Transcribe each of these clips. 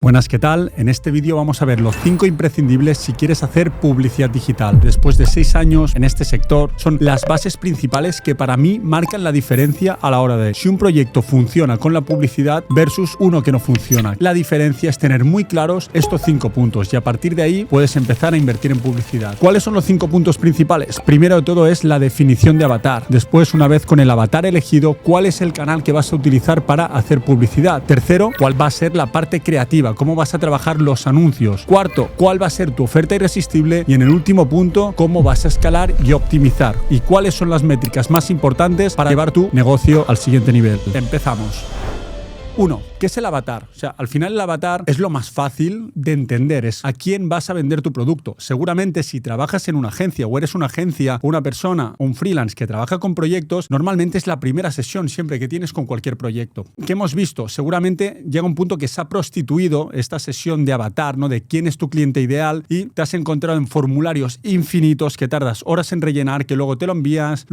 Buenas, ¿qué tal? En este vídeo vamos a ver los 5 imprescindibles si quieres hacer publicidad digital. Después de 6 años en este sector, son las bases principales que para mí marcan la diferencia a la hora de si un proyecto funciona con la publicidad versus uno que no funciona. La diferencia es tener muy claros estos 5 puntos y a partir de ahí puedes empezar a invertir en publicidad. ¿Cuáles son los 5 puntos principales? Primero de todo es la definición de avatar. Después, una vez con el avatar elegido, ¿cuál es el canal que vas a utilizar para hacer publicidad? Tercero, ¿cuál va a ser la parte creativa? ¿Cómo vas a trabajar los anuncios? Cuarto, ¿cuál va a ser tu oferta irresistible? Y en el último punto, ¿cómo vas a escalar y optimizar? ¿Y cuáles son las métricas más importantes para llevar tu negocio al siguiente nivel? Empezamos. 1. ¿Qué es el avatar? O sea, al final el avatar es lo más fácil de entender, es a quién vas a vender tu producto. Seguramente si trabajas en una agencia o eres una agencia o una persona, un freelance que trabaja con proyectos, normalmente es la primera sesión siempre que tienes con cualquier proyecto. ¿Qué hemos visto? Seguramente llega un punto que se ha prostituido esta sesión de avatar, ¿no? De quién es tu cliente ideal y te has encontrado en formularios infinitos que tardas horas en rellenar, que luego te lo envías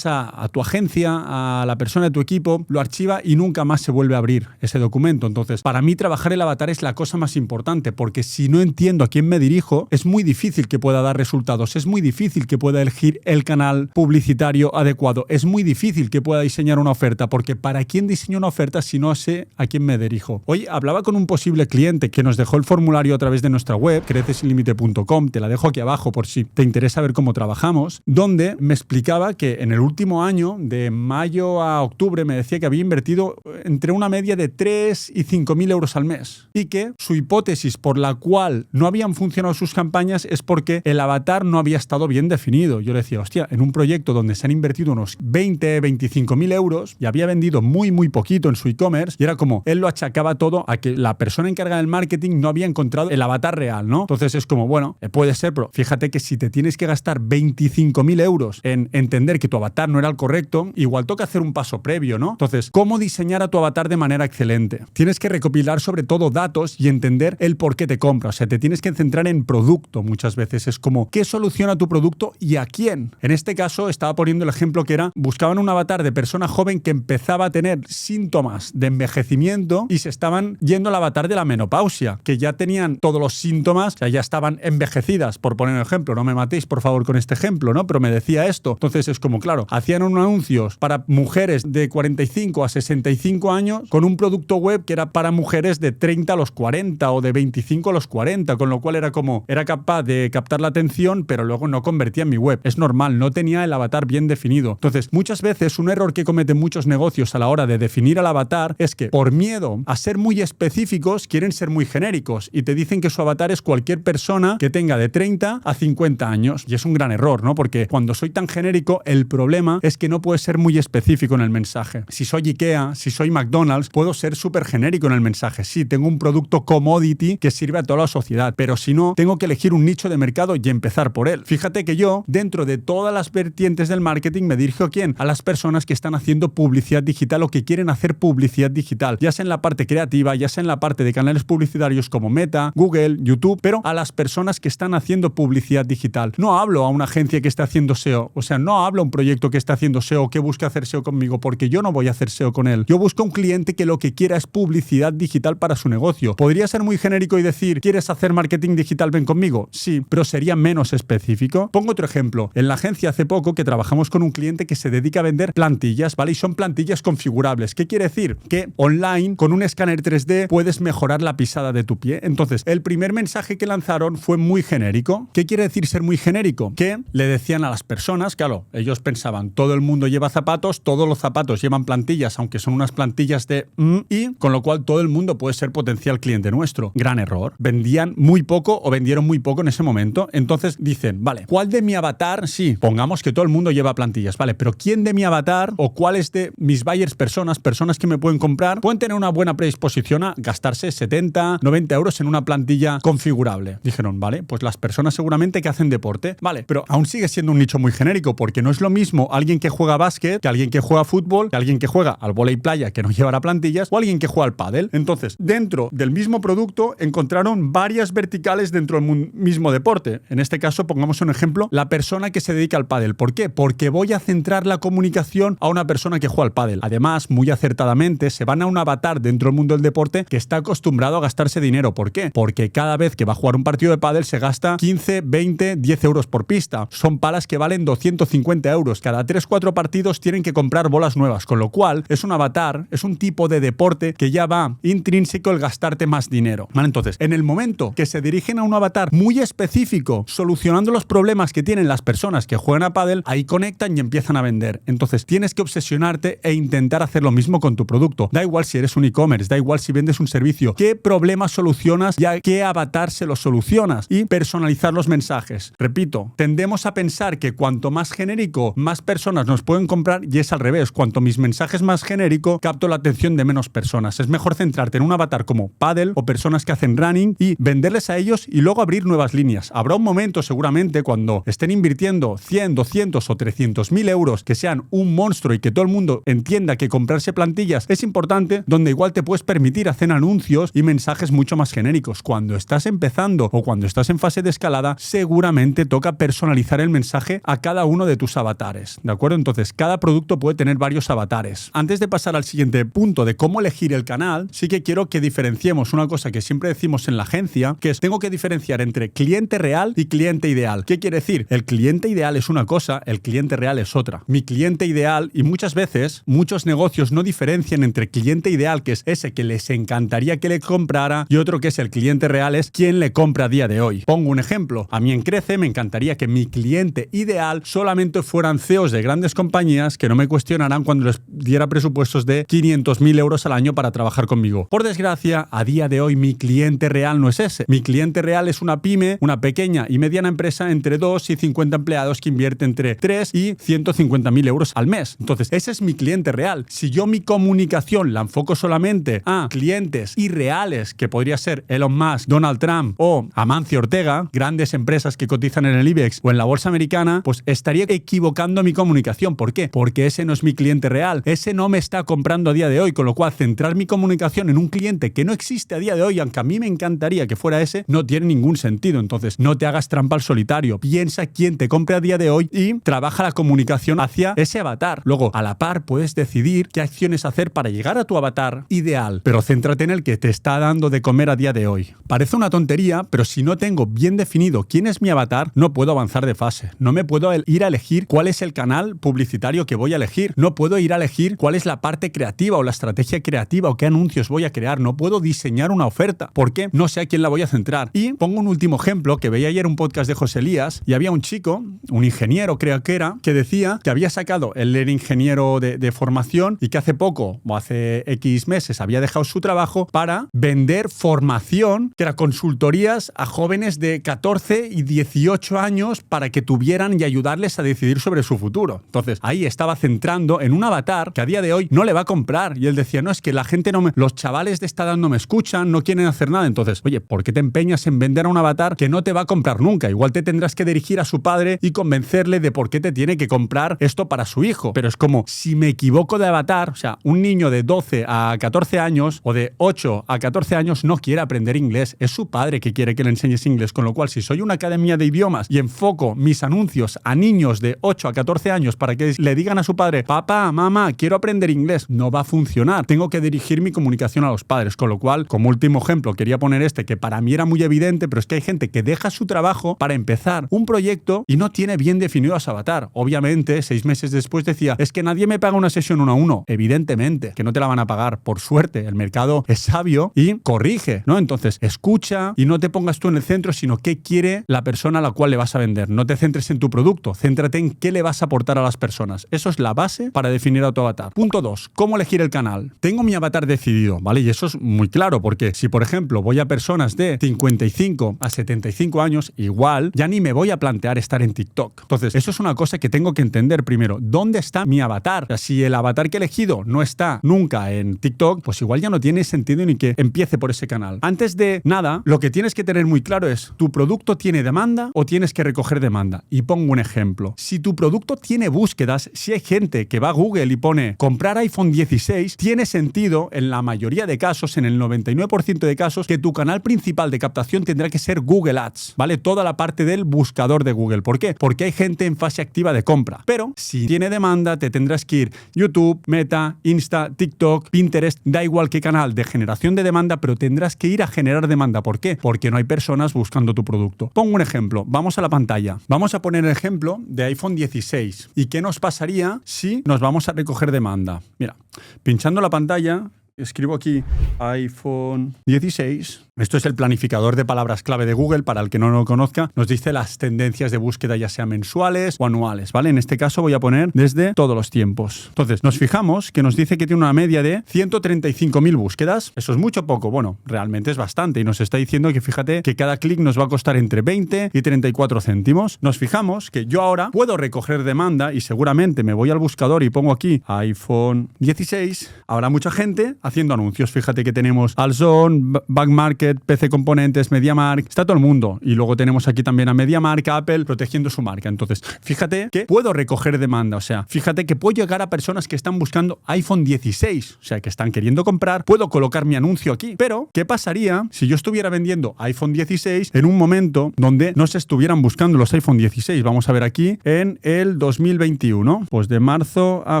a tu agencia, a la persona de tu equipo, lo archiva y nunca más se vuelve a abrir ese documento. Entonces, para mí trabajar el avatar es la cosa más importante, porque si no entiendo a quién me dirijo, es muy difícil que pueda dar resultados, es muy difícil que pueda elegir el canal publicitario adecuado, es muy difícil que pueda diseñar una oferta, porque ¿para quién diseño una oferta si no sé a quién me dirijo? Hoy hablaba con un posible cliente que nos dejó el formulario a través de nuestra web, crecesinlimite.com, te la dejo aquí abajo por si te interesa ver cómo trabajamos, donde me explicaba que en el último año, de mayo a octubre, me decía que había invertido entre una media de 3 y 5.000 euros al mes y que su hipótesis por la cual no habían funcionado sus campañas es porque el avatar no había estado bien definido. Yo le decía, hostia, en un proyecto donde se han invertido unos 25.000 euros y había vendido muy poquito en su e-commerce y era como, él lo achacaba todo a que la persona encargada del marketing no había encontrado el avatar real, ¿no? Entonces es como, bueno, puede ser, pero fíjate que si te tienes que gastar 25.000 euros en entender que tu avatar no era el correcto, igual toca hacer un paso previo, ¿no? Entonces, ¿cómo diseñar a tu avatar de manera excelente? Tienes que recopilar sobre todo datos y entender el por qué te compra. O sea, te tienes que centrar en producto muchas veces. Es como, ¿qué soluciona tu producto y a quién? En este caso, estaba poniendo el ejemplo que era, buscaban un avatar de persona joven que empezaba a tener síntomas de envejecimiento y se estaban yendo al avatar de la menopausia, que ya tenían todos los síntomas, o sea, ya estaban envejecidas, por poner un ejemplo. No me matéis, por favor, con este ejemplo, ¿no? Pero me decía esto. Entonces es como, claro, hacían unos anuncios para mujeres de 45 a 65 años con un producto web que era para mujeres de 30 a los 40 o de 25 a los 40, con lo cual era como, era capaz de captar la atención, pero luego no convertía en mi web. Es normal, no tenía el avatar bien definido. Entonces, muchas veces un error que cometen muchos negocios a la hora de definir el avatar es que por miedo a ser muy específicos quieren ser muy genéricos y te dicen que su avatar es cualquier persona que tenga de 30 a 50 años. Y es un gran error, ¿no? Porque cuando soy tan genérico, el problema es que no puedo ser muy específico en el mensaje. Si soy IKEA, si soy McDonald's, puedo ser súper genérico en el mensaje. Sí, tengo un producto commodity que sirve a toda la sociedad, pero si no, tengo que elegir un nicho de mercado y empezar por él. Fíjate que yo, dentro de todas las vertientes del marketing, me dirijo ¿a quién? A las personas que están haciendo publicidad digital o que quieren hacer publicidad digital, ya sea en la parte creativa, ya sea en la parte de canales publicitarios como Meta, Google, YouTube, pero a las personas que están haciendo publicidad digital. No hablo a una agencia que está haciendo SEO, o sea, no hablo a un proyecto que está haciendo SEO, que busca hacer SEO conmigo, porque yo no voy a hacer SEO con él. Yo busco un cliente que lo que quiera es publicidad digital para su negocio. ¿Podría ser muy genérico y decir, ¿quieres hacer marketing digital? Ven conmigo. Sí, pero sería menos específico. Pongo otro ejemplo. En la agencia hace poco que trabajamos con un cliente que se dedica a vender plantillas, ¿vale? Y son plantillas configurables. ¿Qué quiere decir? Que online, con un escáner 3D, puedes mejorar la pisada de tu pie. Entonces, el primer mensaje que lanzaron fue muy genérico. ¿Qué quiere decir ser muy genérico? Que le decían a las personas, claro, ellos pensaban, todo el mundo lleva zapatos, todos los zapatos llevan plantillas, aunque son unas plantillas de y con lo cual todo el mundo puede ser potencial cliente nuestro. Gran error. Vendían muy poco o vendieron muy poco en ese momento. Entonces dicen, vale, ¿cuál de mi avatar? Sí, pongamos que todo el mundo lleva plantillas, vale, pero ¿quién de mi avatar o cuáles de mis buyers personas que me pueden comprar, pueden tener una buena predisposición a gastarse 70, 90 euros en una plantilla configurable? Dijeron, vale, pues las personas seguramente que hacen deporte, vale, pero aún sigue siendo un nicho muy genérico porque no es lo mismo alguien que juega básquet que alguien que juega fútbol, que alguien que juega al vóley playa que no llevará plantilla plantillas o alguien que juega al pádel. Entonces, dentro del mismo producto encontraron varias verticales dentro del mismo deporte. En este caso, pongamos un ejemplo, la persona que se dedica al pádel. ¿Por qué? Porque voy a centrar la comunicación a una persona que juega al pádel. Además, muy acertadamente, se van a un avatar dentro del mundo del deporte que está acostumbrado a gastarse dinero. ¿Por qué? Porque cada vez que va a jugar un partido de pádel se gasta 15, 20, 10 euros por pista. Son palas que valen 250 euros. Cada 3-4 partidos tienen que comprar bolas nuevas, con lo cual es un avatar, es un tipo de deporte que ya va intrínseco el gastarte más dinero. ¿Vale? Entonces, en el momento que se dirigen a un avatar muy específico, solucionando los problemas que tienen las personas que juegan a pádel, ahí conectan y empiezan a vender. Entonces, tienes que obsesionarte e intentar hacer lo mismo con tu producto. Da igual si eres un e-commerce, da igual si vendes un servicio, qué problemas solucionas y a qué avatar se los solucionas, y personalizar los mensajes. Repito, tendemos a pensar que cuanto más genérico, más personas nos pueden comprar, y es al revés. Cuanto mis mensajes más genérico, capto la atención de menos personas. Es mejor centrarte en un avatar como pádel o personas que hacen running y venderles a ellos y luego abrir nuevas líneas. Habrá un momento seguramente cuando estén invirtiendo 100, 200 o 300.000 euros, que sean un monstruo y que todo el mundo entienda que comprarse plantillas es importante, donde igual te puedes permitir hacer anuncios y mensajes mucho más genéricos. Cuando estás empezando o cuando estás en fase de escalada, seguramente toca personalizar el mensaje a cada uno de tus avatares, ¿de acuerdo? Entonces, cada producto puede tener varios avatares. Antes de pasar al siguiente punto de cómo elegir el canal, sí que quiero que diferenciemos una cosa que siempre decimos en la agencia, que es tengo que diferenciar entre cliente real y cliente ideal. ¿Qué quiere decir? El cliente ideal es una cosa, el cliente real es otra. Mi cliente ideal, y muchas veces muchos negocios no diferencian entre cliente ideal, que es ese que les encantaría que le comprara, y otro que es el cliente real, es quien le compra a día de hoy. Pongo un ejemplo. A mí en Crece me encantaría que mi cliente ideal solamente fueran CEOs de grandes compañías que no me cuestionaran cuando les diera presupuestos de 500.000 euros al año para trabajar conmigo. Por desgracia, a día de hoy mi cliente real no es ese. Mi cliente real es una pyme, una pequeña y mediana empresa entre 2 y 50 empleados que invierte entre 3 y 150.000 euros al mes. Entonces, ese es mi cliente real. Si yo mi comunicación la enfoco solamente a clientes irreales, que podría ser Elon Musk, Donald Trump o Amancio Ortega, grandes empresas que cotizan en el IBEX o en la bolsa americana, pues estaría equivocando mi comunicación. ¿Por qué? Porque ese no es mi cliente real. Ese no me está comprando a día de hoy, con lo cual centrar mi comunicación en un cliente que no existe a día de hoy, aunque a mí me encantaría que fuera ese, no tiene ningún sentido. Entonces, no te hagas trampa al solitario. Piensa quién te compre a día de hoy y trabaja la comunicación hacia ese avatar. Luego, a la par, puedes decidir qué acciones hacer para llegar a tu avatar ideal, pero céntrate en el que te está dando de comer a día de hoy. Parece una tontería, pero si no tengo bien definido quién es mi avatar, no puedo avanzar de fase. No me puedo ir a elegir cuál es el canal publicitario que voy a elegir. No puedo ir a elegir cuál es la parte creativa o la estrategia creativa o qué anuncios voy a crear. No puedo diseñar una oferta porque no sé a quién la voy a centrar. Y pongo un último ejemplo que veía ayer un podcast de José Elías, y había un chico, un ingeniero creo que era, que decía que había sacado, él era ingeniero de formación y que hace poco o hace X meses había dejado su trabajo para vender formación, que era consultorías a jóvenes de 14 y 18 años para que tuvieran y ayudarles a decidir sobre su futuro. Entonces, ahí estaba centrando en un avatar que a día de hoy no le va a comprar, y él decía, no, es que la gente los chavales de esta edad no me escuchan, no quieren hacer nada. Entonces, oye, ¿por qué te empeñas en vender a un avatar que no te va a comprar nunca? Igual te tendrás que dirigir a su padre y convencerle de por qué te tiene que comprar esto para su hijo. Pero es como, si me equivoco de avatar, o sea, un niño de 12 a 14 años o de 8 a 14 años no quiere aprender inglés, es su padre que quiere que le enseñes inglés, con lo cual, si soy una academia de idiomas y enfoco mis anuncios a niños de 8 a 14 años para que le digan a su padre, papá, mamá, quiero aprender inglés, no va a funcionar. Tengo que dirigir mi comunicación a los padres, con lo cual, como último ejemplo, quería poner este que para mí era muy evidente, pero es que hay gente que deja su trabajo para empezar un proyecto y no tiene bien definido a su avatar. Obviamente, 6 meses después decía, es que nadie me paga una sesión 1 a 1. Evidentemente, que no te la van a pagar. Por suerte, el mercado es sabio y corrige, ¿no? Entonces, escucha y no te pongas tú en el centro, sino qué quiere la persona a la cual le vas a vender. No te centres en tu producto, céntrate en qué le vas a aportar a las personas. Eso es la base para definir a tu avatar. Punto 2. ¿Cómo elegir el canal? Tengo mi avatar decidido, ¿vale? Y eso es muy claro, porque si, por ejemplo, voy a personas de 55 a 75 años, igual ya ni me voy a plantear estar en TikTok. Entonces, eso es una cosa que tengo que entender primero. ¿Dónde está mi avatar? O sea, si el avatar que he elegido no está nunca en TikTok, pues igual ya no tiene sentido ni que empiece por ese canal. Antes de nada, lo que tienes que tener muy claro es, ¿tu producto tiene demanda o tienes que recoger demanda? Y pongo un ejemplo. Si tu producto tiene búsquedas, si hay gente que va a Google y pone comprar iPhone 16, tiene tiene sentido en la mayoría de casos, en el 99% de casos, que tu canal principal de captación tendrá que ser Google Ads, ¿vale? Toda la parte del buscador de Google. ¿Por qué? Porque hay gente en fase activa de compra. Pero si tiene demanda, te tendrás que ir YouTube, Meta, Insta, TikTok, Pinterest, da igual qué canal de generación de demanda, pero tendrás que ir a generar demanda. ¿Por qué? Porque no hay personas buscando tu producto. Pongo un ejemplo. Vamos a la pantalla. Vamos a poner el ejemplo de iPhone 16. ¿Y qué nos pasaría si nos vamos a recoger demanda? Mira, pinchando la pantalla, escribo aquí iPhone 16. Esto es el planificador de palabras clave de Google. Para el que no lo conozca, nos dice las tendencias de búsqueda, ya sean mensuales o anuales, ¿vale? En este caso voy a poner desde todos los tiempos. Entonces, nos fijamos que nos dice que tiene una media de 135.000 búsquedas. ¿Eso es mucho o poco? Bueno, realmente es bastante y nos está diciendo que, fíjate, que cada clic nos va a costar entre 20 y 34 céntimos. Nos fijamos que yo ahora puedo recoger demanda y seguramente me voy al buscador y pongo aquí iPhone 16. Habrá mucha gente haciendo anuncios. Fíjate que tenemos Alzon, Backmarket, PC Componentes, MediaMarkt, está todo el mundo. Y luego tenemos aquí también a MediaMarkt, Apple, protegiendo su marca. Entonces, fíjate que puedo recoger demanda. O sea, fíjate que puedo llegar a personas que están buscando iPhone 16. O sea, que están queriendo comprar. Puedo colocar mi anuncio aquí. Pero, ¿qué pasaría si yo estuviera vendiendo iPhone 16 en un momento donde no se estuvieran buscando los iPhone 16? Vamos a ver aquí en el 2021. Pues de marzo a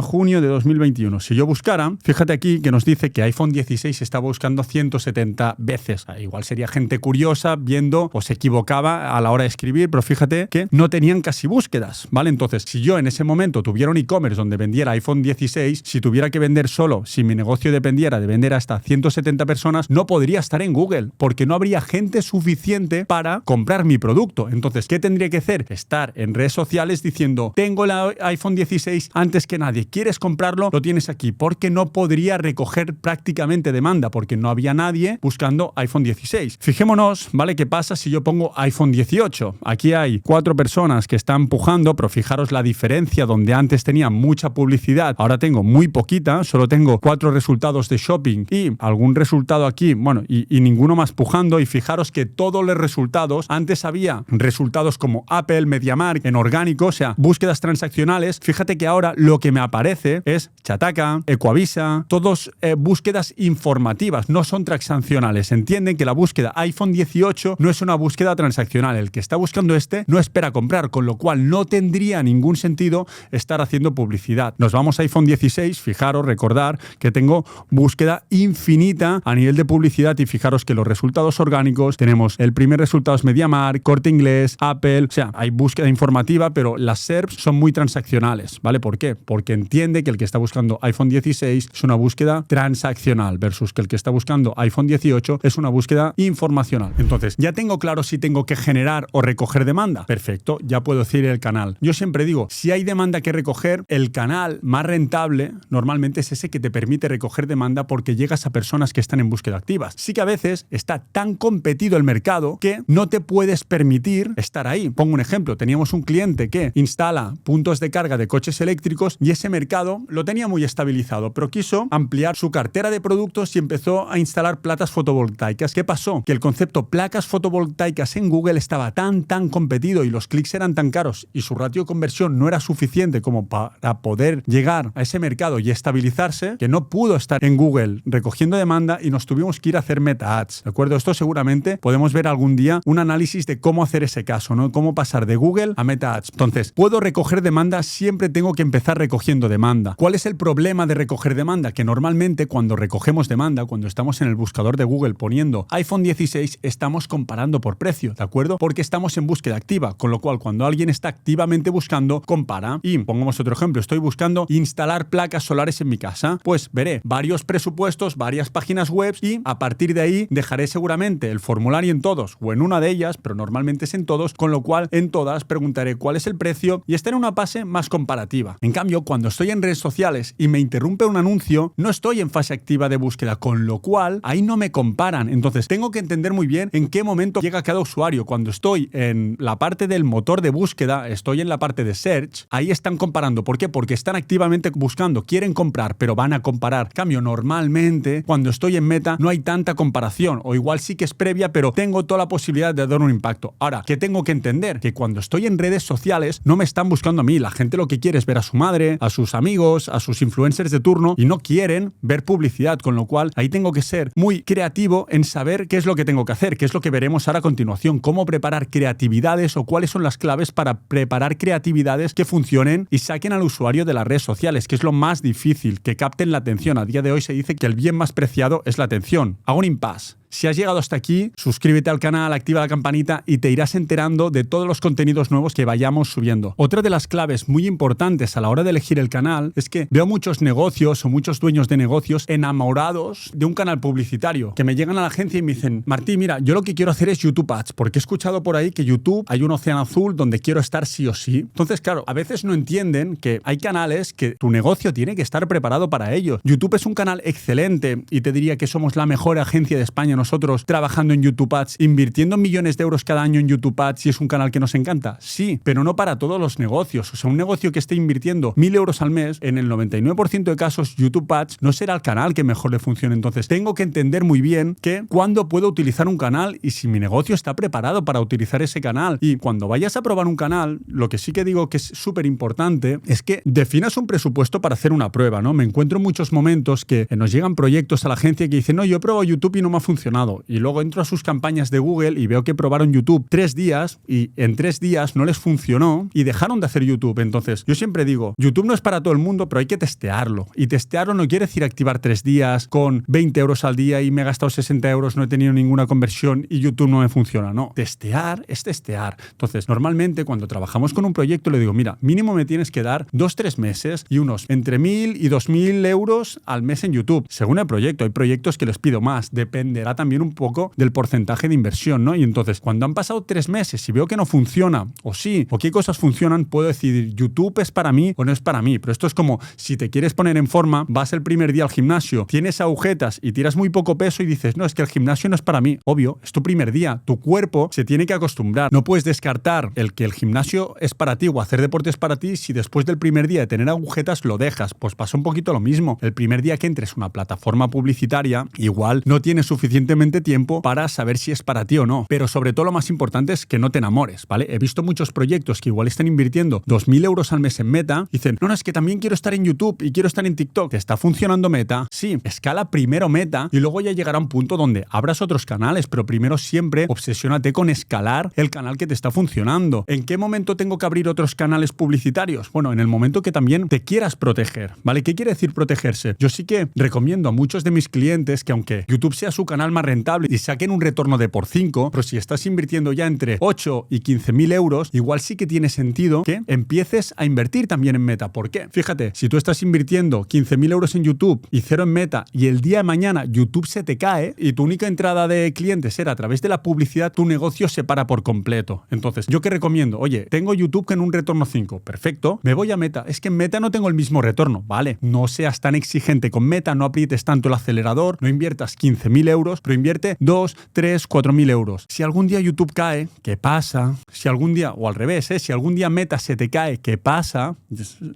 junio de 2021. Si yo buscara, fíjate aquí que nos dice que iPhone 16 está buscando 170 veces. Igual sería gente curiosa viendo o se equivocaba a la hora de escribir, pero fíjate que no tenían casi búsquedas, ¿vale? Entonces, si yo en ese momento tuviera un e-commerce donde vendiera iPhone 16, si tuviera que vender solo, si mi negocio dependiera de vender hasta 170 personas, no podría estar en Google, porque no habría gente suficiente para comprar mi producto. Entonces, ¿qué tendría que hacer? Estar en redes sociales diciendo, tengo el iPhone 16 antes que nadie, ¿quieres comprarlo? Lo tienes aquí, porque no podría recoger prácticamente demanda, porque no había nadie buscando iPhone 16. Fijémonos, ¿vale? ¿Qué pasa si yo pongo iPhone 18? Aquí hay 4 personas que están pujando, pero fijaros la diferencia, donde antes tenía mucha publicidad, ahora tengo muy poquita, solo tengo 4 resultados de shopping y algún resultado aquí, bueno, y ninguno más pujando. Y fijaros que todos los resultados, antes había resultados como Apple, MediaMarkt, en orgánico, o sea, búsquedas transaccionales. Fíjate que ahora lo que me aparece es Chataca, Ecoavisa, todos búsquedas informativas, no son transaccionales. Entienden que la búsqueda iPhone 18 no es una búsqueda transaccional. El que está buscando no espera comprar, con lo cual no tendría ningún sentido estar haciendo publicidad. Nos vamos a iPhone 16, fijaros, recordar que tengo búsqueda infinita a nivel de publicidad y fijaros que los resultados orgánicos, tenemos el primer resultado es MediaMarkt, Corte Inglés, Apple, o sea, hay búsqueda informativa, pero las SERPs son muy transaccionales, ¿vale? ¿Por qué? Porque entiende que el que está buscando iPhone 16 es una búsqueda transaccional versus que el que está buscando iPhone 18 es una búsqueda informacional. Entonces, ya tengo claro si tengo que generar o recoger demanda. Perfecto, ya puedo decir el canal. Yo siempre digo, si hay demanda que recoger, el canal más rentable normalmente es ese que te permite recoger demanda porque llegas a personas que están en búsqueda activas. Sí que a veces está tan competido el mercado que no te puedes permitir estar ahí. Pongo un ejemplo, teníamos un cliente que instala puntos de carga de coches eléctricos y ese mercado lo tenía muy estabilizado, pero quiso ampliar su cartera de productos y empezó a instalar placas fotovoltaicas. ¿Qué pasó? Que el concepto placas fotovoltaicas en Google estaba tan competido y los clics eran tan caros y su ratio de conversión no era suficiente como para poder llegar a ese mercado y estabilizarse, que no pudo estar en Google recogiendo demanda y nos tuvimos que ir a hacer Meta Ads. ¿De acuerdo? Esto seguramente podemos ver algún día un análisis de cómo hacer ese caso, ¿no? Cómo pasar de Google a Meta Ads. Entonces, ¿puedo recoger demanda? Siempre tengo que empezar recogiendo demanda. ¿Cuál es el problema de recoger demanda? Que normalmente cuando recogemos demanda, cuando estamos en el buscador de Google poniendo iPhone 16, estamos comparando por precio, ¿de acuerdo? Porque estamos en búsqueda activa, con lo cual cuando alguien está activamente buscando, compara. Y pongamos otro ejemplo, estoy buscando instalar placas solares en mi casa, pues veré varios presupuestos, varias páginas web y a partir de ahí dejaré seguramente el formulario en todos o en una de ellas, pero normalmente es en todos, con lo cual en todas preguntaré cuál es el precio y estaré en una fase más comparativa. En cambio, cuando estoy en redes sociales y me interrumpe un anuncio, no estoy en fase activa de búsqueda, con lo cual ahí no me comparan. Entonces tengo que entender muy bien en qué momento llega cada usuario. Cuando estoy en la parte del motor de búsqueda, estoy en la parte de search, ahí están comparando. ¿Por qué? Porque están activamente buscando, quieren comprar, pero van a comparar. En cambio, normalmente cuando estoy en Meta no hay tanta comparación, o igual sí que es previa, pero tengo toda la posibilidad de dar un impacto. Ahora, ¿qué tengo que entender? Que cuando estoy en redes sociales no me están buscando a mí. La gente lo que quiere es ver a su madre, a sus amigos, a sus influencers de turno y no quieren ver publicidad publicidad, con lo cual ahí tengo que ser muy creativo en saber qué es lo que tengo que hacer, qué es lo que veremos ahora a continuación, cómo preparar creatividades o cuáles son las claves para preparar creatividades que funcionen y saquen al usuario de las redes sociales, que es lo más difícil, que capten la atención. A día de hoy se dice que el bien más preciado es la atención. Hago un impasse. Si has llegado hasta aquí, suscríbete al canal, activa la campanita y te irás enterando de todos los contenidos nuevos que vayamos subiendo. Otra de las claves muy importantes a la hora de elegir el canal es que veo muchos negocios o muchos dueños de negocios enamorados de un canal publicitario, que me llegan a la agencia y me dicen: Martí, mira, yo lo que quiero hacer es YouTube Ads, porque he escuchado por ahí que YouTube hay un océano azul donde quiero estar sí o sí. Entonces, claro, a veces no entienden que hay canales que tu negocio tiene que estar preparado para ello. YouTube es un canal excelente y te diría que somos la mejor agencia de España nosotros trabajando en YouTube Ads, invirtiendo millones de euros cada año en YouTube Ads, y es un canal que nos encanta. Sí, pero no para todos los negocios. O sea, un negocio que esté invirtiendo 1.000 euros al mes, en el 99% de casos YouTube Ads no será el canal que mejor le funcione. Entonces, tengo que entender muy bien que cuándo puedo utilizar un canal y si mi negocio está preparado para utilizar ese canal. Y cuando vayas a probar un canal, lo que sí que digo que es súper importante es que definas un presupuesto para hacer una prueba, ¿no? Me encuentro en muchos momentos que nos llegan proyectos a la agencia que dicen: no, yo he probado YouTube y no me ha funcionado. Y luego entro a sus campañas de Google y veo que probaron YouTube 3 días y en 3 días no les funcionó y dejaron de hacer YouTube. Entonces, yo siempre digo, YouTube no es para todo el mundo, pero hay que testearlo. Y testearlo no quiere decir activar 3 días con 20 euros al día y me he gastado 60 euros, no he tenido ninguna conversión y YouTube no me funciona. No, testear es testear. Entonces, normalmente cuando trabajamos con un proyecto le digo: mira, mínimo me tienes que dar 2-3 meses y unos entre 1.000 y 2.000 euros al mes en YouTube. Según el proyecto, hay proyectos que les pido más, dependerá también un poco del porcentaje de inversión, ¿no? Y entonces, cuando han pasado 3 meses y veo que no funciona, o sí, o qué cosas funcionan, puedo decidir: YouTube es para mí o no es para mí. Pero esto es como si te quieres poner en forma, vas el primer día al gimnasio, tienes agujetas y tiras muy poco peso y dices: no, es que el gimnasio no es para mí. Obvio, es tu primer día, tu cuerpo se tiene que acostumbrar. No puedes descartar el que el gimnasio es para ti o hacer deporte es para ti si después del primer día de tener agujetas lo dejas. Pues pasa un poquito lo mismo. El primer día que entres a una plataforma publicitaria, igual no tienes suficientemente tiempo para saber si es para ti o no. Pero sobre todo lo más importante es que no te enamores, ¿vale? He visto muchos proyectos que igual están invirtiendo 2.000 euros al mes en Meta y dicen: no, es que también quiero estar en YouTube y quiero estar en TikTok. ¿Te está funcionando Meta? Sí, escala primero Meta y luego ya llegará un punto donde abras otros canales, pero primero siempre obsesiónate con escalar el canal que te está funcionando. ¿En qué momento tengo que abrir otros canales publicitarios? Bueno, en el momento que también te quieras proteger, ¿vale? ¿Qué quiere decir protegerse? Yo sí que recomiendo a muchos de mis clientes que, aunque YouTube sea su canal más rentable y saquen un retorno de por 5, pero si estás invirtiendo ya entre 8 y 15.000 euros, igual sí que tiene sentido que empieces a invertir también en Meta. ¿Por qué? Fíjate, si tú estás invirtiendo 15.000 euros en YouTube y 0 en Meta y el día de mañana YouTube se te cae y tu única entrada de clientes era a través de la publicidad, tu negocio se para por completo. Entonces, ¿yo qué recomiendo? Oye, tengo YouTube con un retorno 5. Perfecto. Me voy a Meta. Es que en Meta no tengo el mismo retorno. Vale, no seas tan exigente con Meta, no aprietes tanto el acelerador, no inviertas 15.000 euros, pero invierte 2, 3, 4.000 euros. Si algún día YouTube cae, ¿qué pasa? Si algún día, o al revés, si algún día Meta se te cae, ¿qué pasa?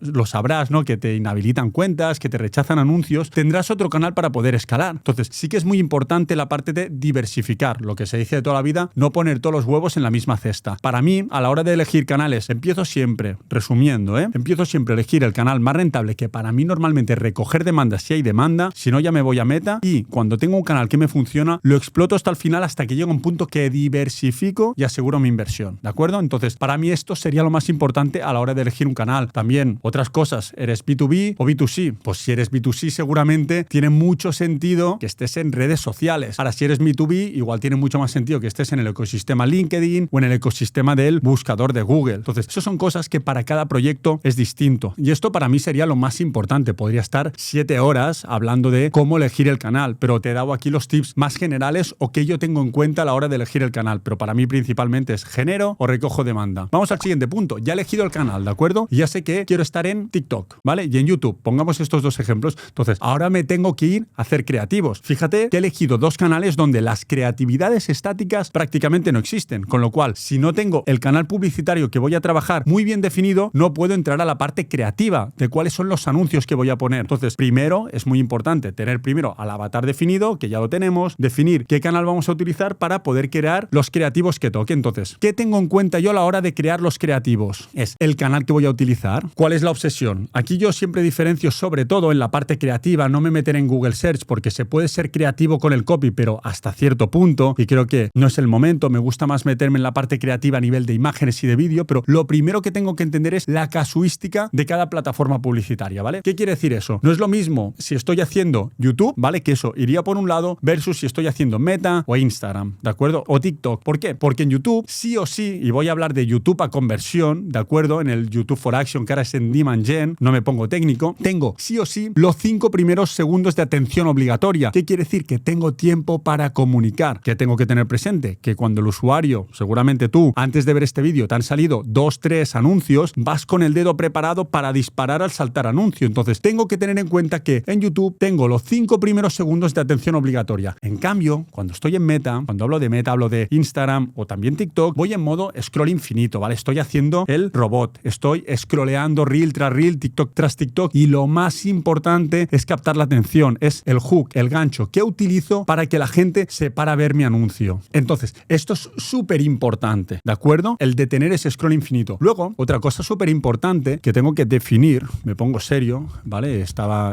Lo sabrás, ¿no? Que te inhabilitan cuentas, que te rechazan anuncios, tendrás otro canal para poder escalar. Entonces, sí que es muy importante la parte de diversificar, lo que se dice de toda la vida, no poner todos los huevos en la misma cesta. Para mí, a la hora de elegir canales, empiezo siempre, resumiendo, empiezo siempre a elegir el canal más rentable, que para mí normalmente es recoger demandas si hay demanda, si no ya me voy a Meta, y cuando tengo un canal que me funciona, lo exploto hasta el final, hasta que llega un punto que diversifico y aseguro mi inversión, ¿de acuerdo? Entonces, para mí esto sería lo más importante a la hora de elegir un canal. También, otras cosas, ¿eres B2B o B2C? Pues si eres B2C, seguramente tiene mucho sentido que estés en redes sociales. Ahora, si eres B2B, igual tiene mucho más sentido que estés en el ecosistema LinkedIn o en el ecosistema del buscador de Google. Entonces, eso son cosas que para cada proyecto es distinto. Y esto para mí sería lo más importante. Podría estar 7 horas hablando de cómo elegir el canal, pero te he dado aquí los tips más generales o que yo tengo en cuenta a la hora de elegir el canal. Pero para mí principalmente es genero o recojo demanda. Vamos al siguiente punto. Ya he elegido el canal, ¿de acuerdo? Y ya sé que quiero estar en TikTok, ¿vale? Y en YouTube. Pongamos estos dos ejemplos. Entonces, ahora me tengo que ir a hacer creativos. Fíjate que he elegido 2 canales donde las creatividades estáticas prácticamente no existen. Con lo cual, si no tengo el canal publicitario que voy a trabajar muy bien definido, no puedo entrar a la parte creativa de cuáles son los anuncios que voy a poner. Entonces, primero, es muy importante tener primero al avatar definido, que ya lo tenemos, definir qué canal vamos a utilizar para poder crear los creativos que toque. Entonces, ¿qué tengo en cuenta yo a la hora de crear los creativos? Es el canal que voy a utilizar. ¿Cuál es la obsesión? Aquí yo siempre diferencio sobre todo en la parte creativa, no me meteré en Google Search porque se puede ser creativo con el copy, pero hasta cierto punto, y creo que no es el momento, me gusta más meterme en la parte creativa a nivel de imágenes y de vídeo, pero lo primero que tengo que entender es la casuística de cada plataforma publicitaria, ¿vale? ¿Qué quiere decir eso? No es lo mismo si estoy haciendo YouTube, ¿vale? Que eso iría por un lado versus si estoy haciendo Meta o Instagram, ¿de acuerdo? O TikTok. ¿Por qué? Porque en YouTube sí o sí, y voy a hablar de YouTube a conversión, ¿de acuerdo? En el YouTube for Action, que ahora es en Demand Gen, no me pongo técnico, tengo sí o sí los 5 primeros segundos de atención obligatoria. ¿Qué quiere decir? Que tengo tiempo para comunicar. ¿Qué tengo que tener presente? Que cuando el usuario, seguramente tú, antes de ver este vídeo, te han salido 2, 3 anuncios, vas con el dedo preparado para disparar al saltar anuncio. Entonces, tengo que tener en cuenta que en YouTube tengo los 5 primeros segundos de atención obligatoria. En cambio, cuando estoy en Meta, cuando hablo de Meta, hablo de Instagram o también TikTok, voy en modo scroll infinito, ¿vale? Estoy haciendo el robot, estoy scrolleando reel tras reel, TikTok tras TikTok, y lo más importante es captar la atención, es el hook, el gancho que utilizo para que la gente se para a ver mi anuncio. Entonces, esto es súper importante, ¿de acuerdo? El de tener ese scroll infinito. Luego, otra cosa súper importante que tengo que definir, me pongo serio, ¿vale?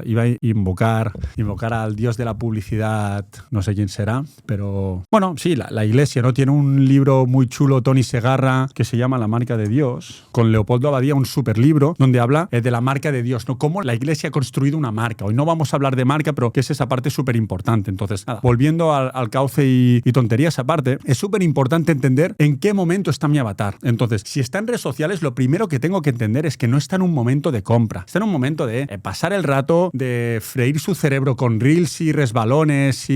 Iba a invocar al dios de la publicidad, no sé quién será, pero bueno, sí, la iglesia, ¿no? Tiene un libro muy chulo, Tony Segarra, que se llama La marca de Dios, con Leopoldo Abadía, un súper libro donde habla de la marca de Dios, ¿no? Cómo la iglesia ha construido una marca. Hoy no vamos a hablar de marca, pero que es esa parte súper importante. Entonces, nada, volviendo al cauce y tonterías aparte, es súper importante entender en qué momento está mi avatar. Entonces, si está en redes sociales, lo primero que tengo que entender es que no está en un momento de compra, está en un momento de pasar el rato, de freír su cerebro con reels y resbalones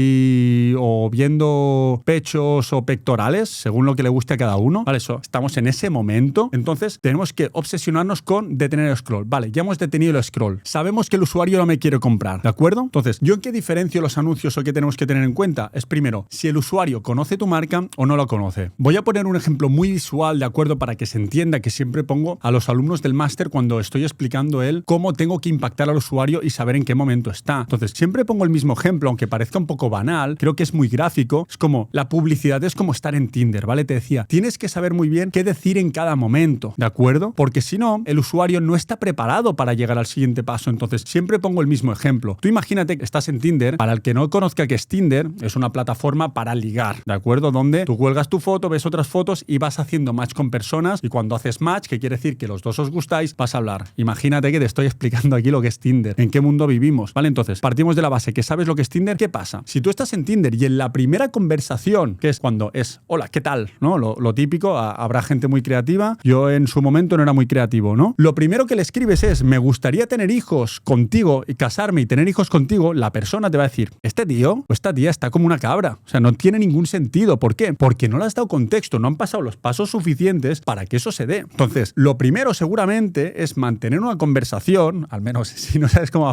o viendo pechos o pectorales, según lo que le guste a cada uno. Vale, eso, estamos en ese momento. Entonces, tenemos que obsesionarnos con detener el scroll. Vale, ya hemos detenido el scroll. Sabemos que el usuario no me quiere comprar, ¿de acuerdo? Entonces, ¿yo en qué diferencio los anuncios o qué tenemos que tener en cuenta? Es primero, si el usuario conoce tu marca o no lo conoce. Voy a poner un ejemplo muy visual, ¿de acuerdo? Para que se entienda, que siempre pongo a los alumnos del máster cuando estoy explicando cómo tengo que impactar al usuario y saber en qué momento está. Entonces, siempre pongo el mismo ejemplo, aunque parezca un poco banal, creo que es muy gráfico. Es como, la publicidad es como estar en Tinder, ¿vale? Te decía, tienes que saber muy bien qué decir en cada momento, ¿de acuerdo? Porque si no, el usuario no está preparado para llegar al siguiente paso. Entonces, siempre pongo el mismo ejemplo. Tú imagínate que estás en Tinder. Para el que no conozca qué es Tinder, es una plataforma para ligar, ¿de acuerdo? Donde tú cuelgas tu foto, ves otras fotos y vas haciendo match con personas, y cuando haces match, que quiere decir que los dos os gustáis, vas a hablar. Imagínate que te estoy explicando aquí lo que es Tinder, en qué mundo vivimos, ¿vale? Entonces, partimos de la base que sabes lo que es Tinder. ¿Qué pasa? Si tú estás en Tinder y en la primera conversación, que es cuando es, hola, ¿qué tal? ¿No? Lo típico, habrá gente muy creativa. Yo en su momento no era muy creativo, ¿no? Lo primero que le escribes es, me gustaría tener hijos contigo y casarme y tener hijos contigo. La persona te va a decir, este tío o esta tía está como una cabra. O sea, no tiene ningún sentido. ¿Por qué? Porque no le has dado contexto, no han pasado los pasos suficientes para que eso se dé. Entonces, lo primero seguramente es mantener una conversación, al menos si no sabes cómo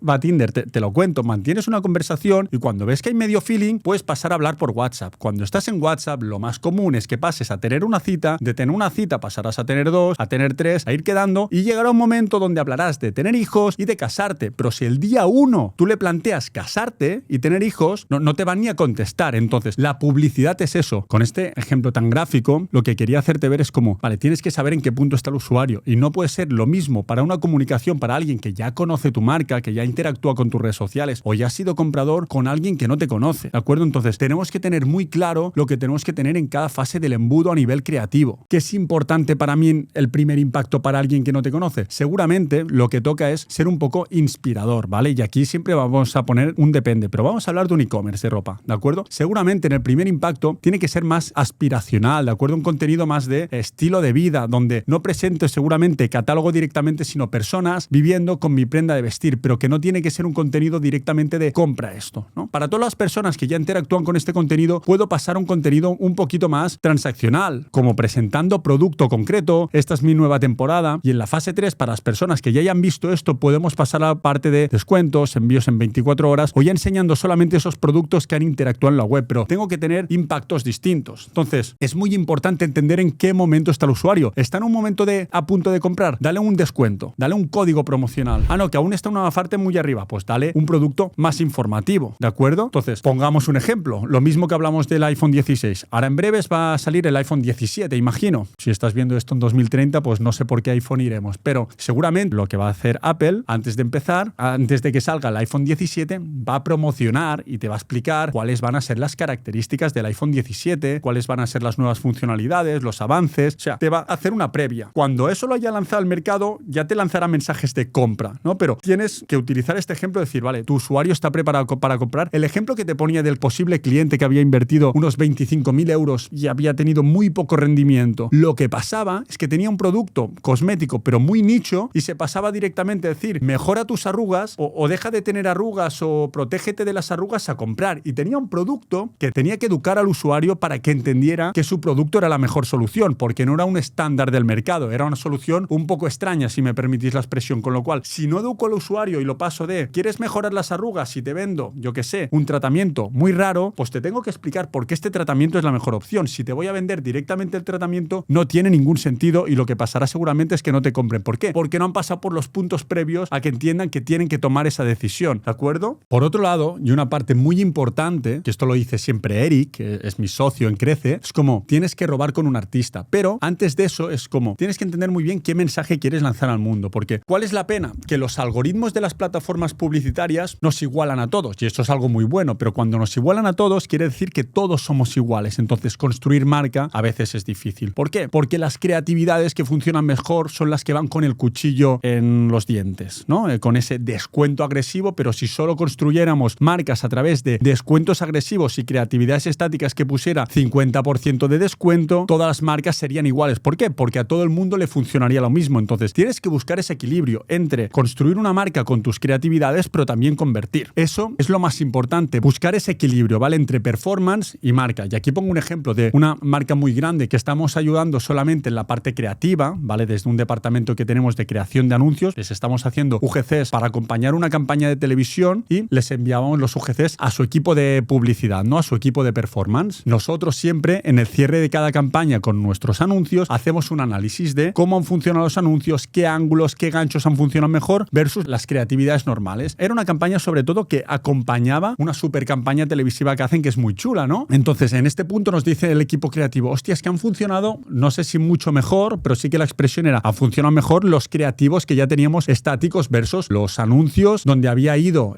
va Tinder, te lo cuento, mantienes una conversación y cuando ves que hay medio feeling, puedes pasar a hablar por WhatsApp. Cuando estás en WhatsApp, lo más común es que pases a tener una cita, de tener una cita pasarás a tener 2, a tener 3, a ir quedando, y llegará un momento donde hablarás de tener hijos y de casarte. Pero si el día 1 tú le planteas casarte y tener hijos, no te van ni a contestar. Entonces, la publicidad es eso. Con este ejemplo tan gráfico, lo que quería hacerte ver es como, vale, tienes que saber en qué punto está el usuario, y no puede ser lo mismo para una comunicación para alguien que ya conoce tu marca, que ya interactúa con tus redes sociales o ya ha sido comprador, con alguien que no te conoce, ¿de acuerdo? Entonces, tenemos que tener muy claro lo que tenemos que tener en cada fase del embudo a nivel creativo. ¿Qué es importante para mí el primer impacto para alguien que no te conoce? Seguramente lo que toca es ser un poco inspirador, ¿vale? Y aquí siempre vamos a poner un depende, pero vamos a hablar de un e-commerce de ropa, ¿de acuerdo? Seguramente en el primer impacto tiene que ser más aspiracional, ¿de acuerdo? Un contenido más de estilo de vida, donde no presente seguramente catálogo directamente, sino personas viviendo con mi prenda de vestir, pero que no tiene que ser un contenido directamente de compra esto, ¿no? Para todas las personas que ya interactúan con este contenido, puedo pasar a un contenido un poquito más transaccional, como presentando producto concreto, esta es mi nueva temporada, y en la fase 3, para las personas que ya hayan visto esto, podemos pasar a la parte de descuentos, envíos en 24 horas, o ya enseñando solamente esos productos que han interactuado en la web, pero tengo que tener impactos distintos. Entonces, es muy importante entender en qué momento está el usuario. ¿Está en un momento a punto de comprar? Dale un descuento, dale un código promocional. Ah, no, que aún está una parte muy arriba, pues dale un producto más informativo, ¿de acuerdo? Entonces, Entonces, pongamos un ejemplo. Lo mismo que hablamos del iPhone 16. Ahora en breves va a salir el iPhone 17, imagino. Si estás viendo esto en 2030, pues no sé por qué iPhone iremos. Pero seguramente lo que va a hacer Apple, antes de empezar, antes de que salga el iPhone 17, va a promocionar y te va a explicar cuáles van a ser las características del iPhone 17, cuáles van a ser las nuevas funcionalidades, los avances. O sea, te va a hacer una previa. Cuando eso lo haya lanzado al mercado, ya te lanzará mensajes de compra, ¿no? Pero tienes que utilizar este ejemplo de decir, vale, tu usuario está preparado para comprar. El ejemplo que te ponía del posible cliente que había invertido unos 25.000 euros y había tenido muy poco rendimiento. Lo que pasaba es que tenía un producto cosmético, pero muy nicho, y se pasaba directamente a decir, mejora tus arrugas o deja de tener arrugas o protégete de las arrugas a comprar. Y tenía un producto que tenía que educar al usuario para que entendiera que su producto era la mejor solución, porque no era un estándar del mercado, era una solución un poco extraña, si me permitís la expresión. Con lo cual, si no educo al usuario y lo paso de, ¿quieres mejorar las arrugas? Si te vendo, yo qué sé, un tratamiento muy raro, pues te tengo que explicar por qué este tratamiento es la mejor opción. Si te voy a vender directamente el tratamiento, no tiene ningún sentido y lo que pasará seguramente es que no te compren. ¿Por qué? Porque no han pasado por los puntos previos a que entiendan que tienen que tomar esa decisión, ¿de acuerdo? Por otro lado, y una parte muy importante, que esto lo dice siempre Eric, que es mi socio en Crece, es como, tienes que robar con un artista. Pero antes de eso es como, tienes que entender muy bien qué mensaje quieres lanzar al mundo. Porque, ¿cuál es la pena? Que los algoritmos de las plataformas publicitarias nos igualan a todos. Y esto es algo muy bueno, pero cuando nos igualan a todos, quiere decir que todos somos iguales. Entonces, construir marca a veces es difícil. ¿Por qué? Porque las creatividades que funcionan mejor son las que van con el cuchillo en los dientes, ¿no? Con ese descuento agresivo, pero si solo construyéramos marcas a través de descuentos agresivos y creatividades estáticas que pusiera 50% de descuento, todas las marcas serían iguales. ¿Por qué? Porque a todo el mundo le funcionaría lo mismo. Entonces, tienes que buscar ese equilibrio entre construir una marca con tus creatividades, pero también convertir. Eso es lo más importante, buscar ese equilibrio, ¿vale? Entre performance y marca. Y aquí pongo un ejemplo de una marca muy grande que estamos ayudando solamente en la parte creativa, ¿vale? Desde un departamento que tenemos de creación de anuncios, les estamos haciendo UGCs para acompañar una campaña de televisión y les enviábamos los UGCs a su equipo de publicidad, ¿no? A su equipo de performance. Nosotros siempre, en el cierre de cada campaña con nuestros anuncios, hacemos un análisis de cómo han funcionado los anuncios, qué ángulos, qué ganchos han funcionado mejor versus las creatividades normales. Era una campaña sobre todo que acompañaba una super campaña televisiva que hacen que es muy chula, ¿no? Entonces, en este punto nos dice el equipo creativo, hostias, que han funcionado, no sé si mucho mejor, pero sí que la expresión era, han funcionado mejor los creativos que ya teníamos estáticos versus los anuncios donde había ido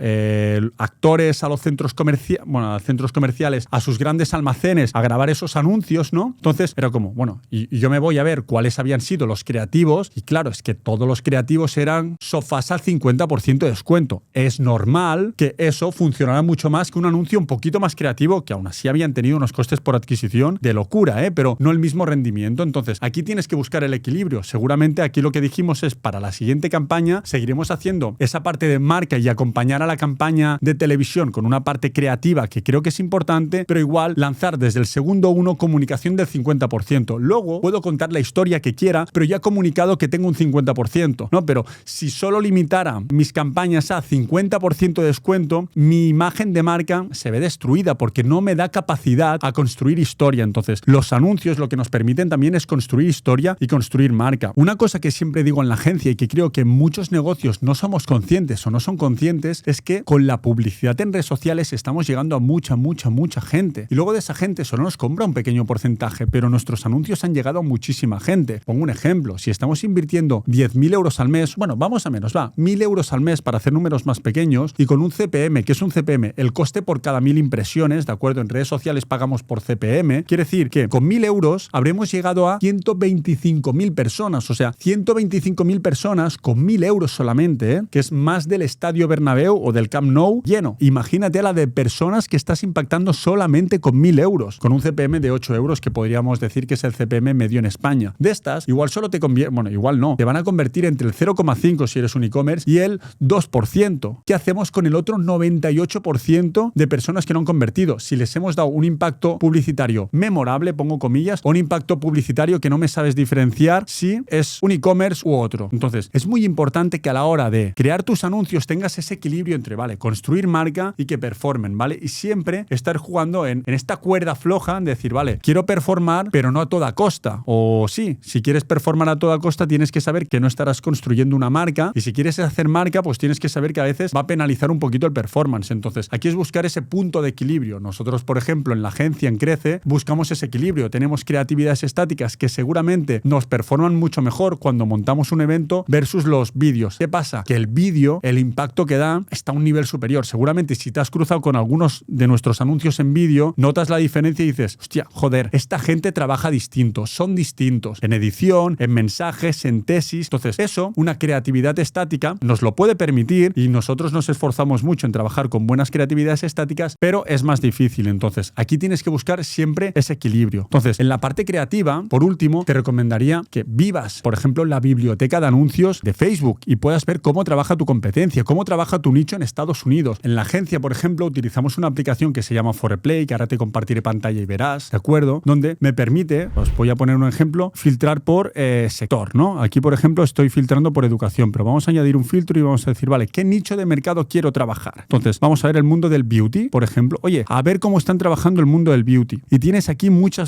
actores a los centros comerciales, a sus grandes almacenes a grabar esos anuncios, ¿no? Entonces, era como, bueno, y yo me voy a ver cuáles habían sido los creativos y claro, es que todos los creativos eran sofás al 50% de descuento. Es normal que eso funcionara mucho más que un anuncio un poquito más creativo, que aún así habían tenido unos costes por adquisición de locura, pero no el mismo rendimiento. Entonces, aquí tienes que buscar el equilibrio. Seguramente aquí lo que dijimos es, para la siguiente campaña, seguiremos haciendo esa parte de marca y acompañar a la campaña de televisión con una parte creativa que creo que es importante, pero igual lanzar desde el segundo uno comunicación del 50%. Luego puedo contar la historia que quiera, pero ya he comunicado que tengo un 50%, ¿no? Pero si solo limitara mis campañas a 50% de descuento, mi imagen de marca se ve destruida porque no me da capacidad a construir historia. Entonces, los anuncios lo que nos permiten también es construir historia y construir marca. Una cosa que siempre digo en la agencia y que creo que muchos negocios no somos conscientes o no son conscientes es que con la publicidad en redes sociales estamos llegando a mucha gente. Y luego de esa gente solo nos compra un pequeño porcentaje, pero nuestros anuncios han llegado a muchísima gente. Pongo un ejemplo. Si estamos invirtiendo 10.000 euros al mes, bueno, vamos a menos, 1.000 euros al mes para hacer números más pequeños y con un CPM, que es un CPM, el coste por cada 1.000 impresiones, ¿de acuerdo? En redes sociales pagamos por CPM. Quiere decir que con 1.000 euros habremos llegado a 125.000 personas. O sea, 125.000 personas con 1.000 euros solamente, que es más del Estadio Bernabéu o del Camp Nou lleno. Imagínate a la de personas que estás impactando solamente con 1.000 euros, con un CPM de 8 euros, que podríamos decir que es el CPM medio en España. De estas, igual solo te convierte, bueno, igual no, te van a convertir entre el 0,5 si eres un e-commerce y el 2%. ¿Qué hacemos con el otro 98% de personas que no han convertido? Si les hemos dado un impacto publicitario memorable, pongo comillas, o un impacto publicitario que no me sabes diferenciar si es un e-commerce u otro. Entonces, es muy importante que a la hora de crear tus anuncios tengas ese equilibrio entre, vale, construir marca y que performen, ¿vale? Y siempre estar jugando en esta cuerda floja de decir, vale, quiero performar, pero no a toda costa. O sí, si quieres performar a toda costa, tienes que saber que no estarás construyendo una marca, y si quieres hacer marca, pues tienes que saber que a veces va a penalizar un poquito el performance. Entonces, aquí es buscar ese punto de equilibrio. Nosotros, por ejemplo, en la agencia, en Crece, buscamos ese equilibrio. Tenemos creatividades estáticas que seguramente nos performan mucho mejor cuando montamos un evento versus los vídeos. ¿Qué pasa? Que el vídeo, el impacto que da, está a un nivel superior. Seguramente si te has cruzado con algunos de nuestros anuncios en vídeo, notas la diferencia y dices, hostia, joder, esta gente trabaja distinto, son distintos en edición, en mensajes, en tesis. Entonces, eso, una creatividad estática, nos lo puede permitir y nosotros nos esforzamos mucho en trabajar con buenas creatividades estáticas, pero es más difícil. Entonces, aquí tienes que buscar siempre ese equilibrio. Entonces, en la parte creativa, por último, te recomendaría que vivas, por ejemplo, la biblioteca de anuncios de Facebook y puedas ver cómo trabaja tu competencia, cómo trabaja tu nicho en Estados Unidos. En la agencia, por ejemplo, utilizamos una aplicación que se llama Foreplay, que ahora te compartiré pantalla y verás, ¿de acuerdo? Donde me permite, os voy a poner un ejemplo, filtrar por sector, ¿no? Aquí, por ejemplo, estoy filtrando por educación, pero vamos a añadir un filtro y vamos a decir, vale, ¿qué nicho de mercado quiero trabajar? Entonces, vamos a ver el mundo del beauty, por ejemplo. Oye, a ver cómo están trabajando el mundo del beauty. Y tienes aquí mucha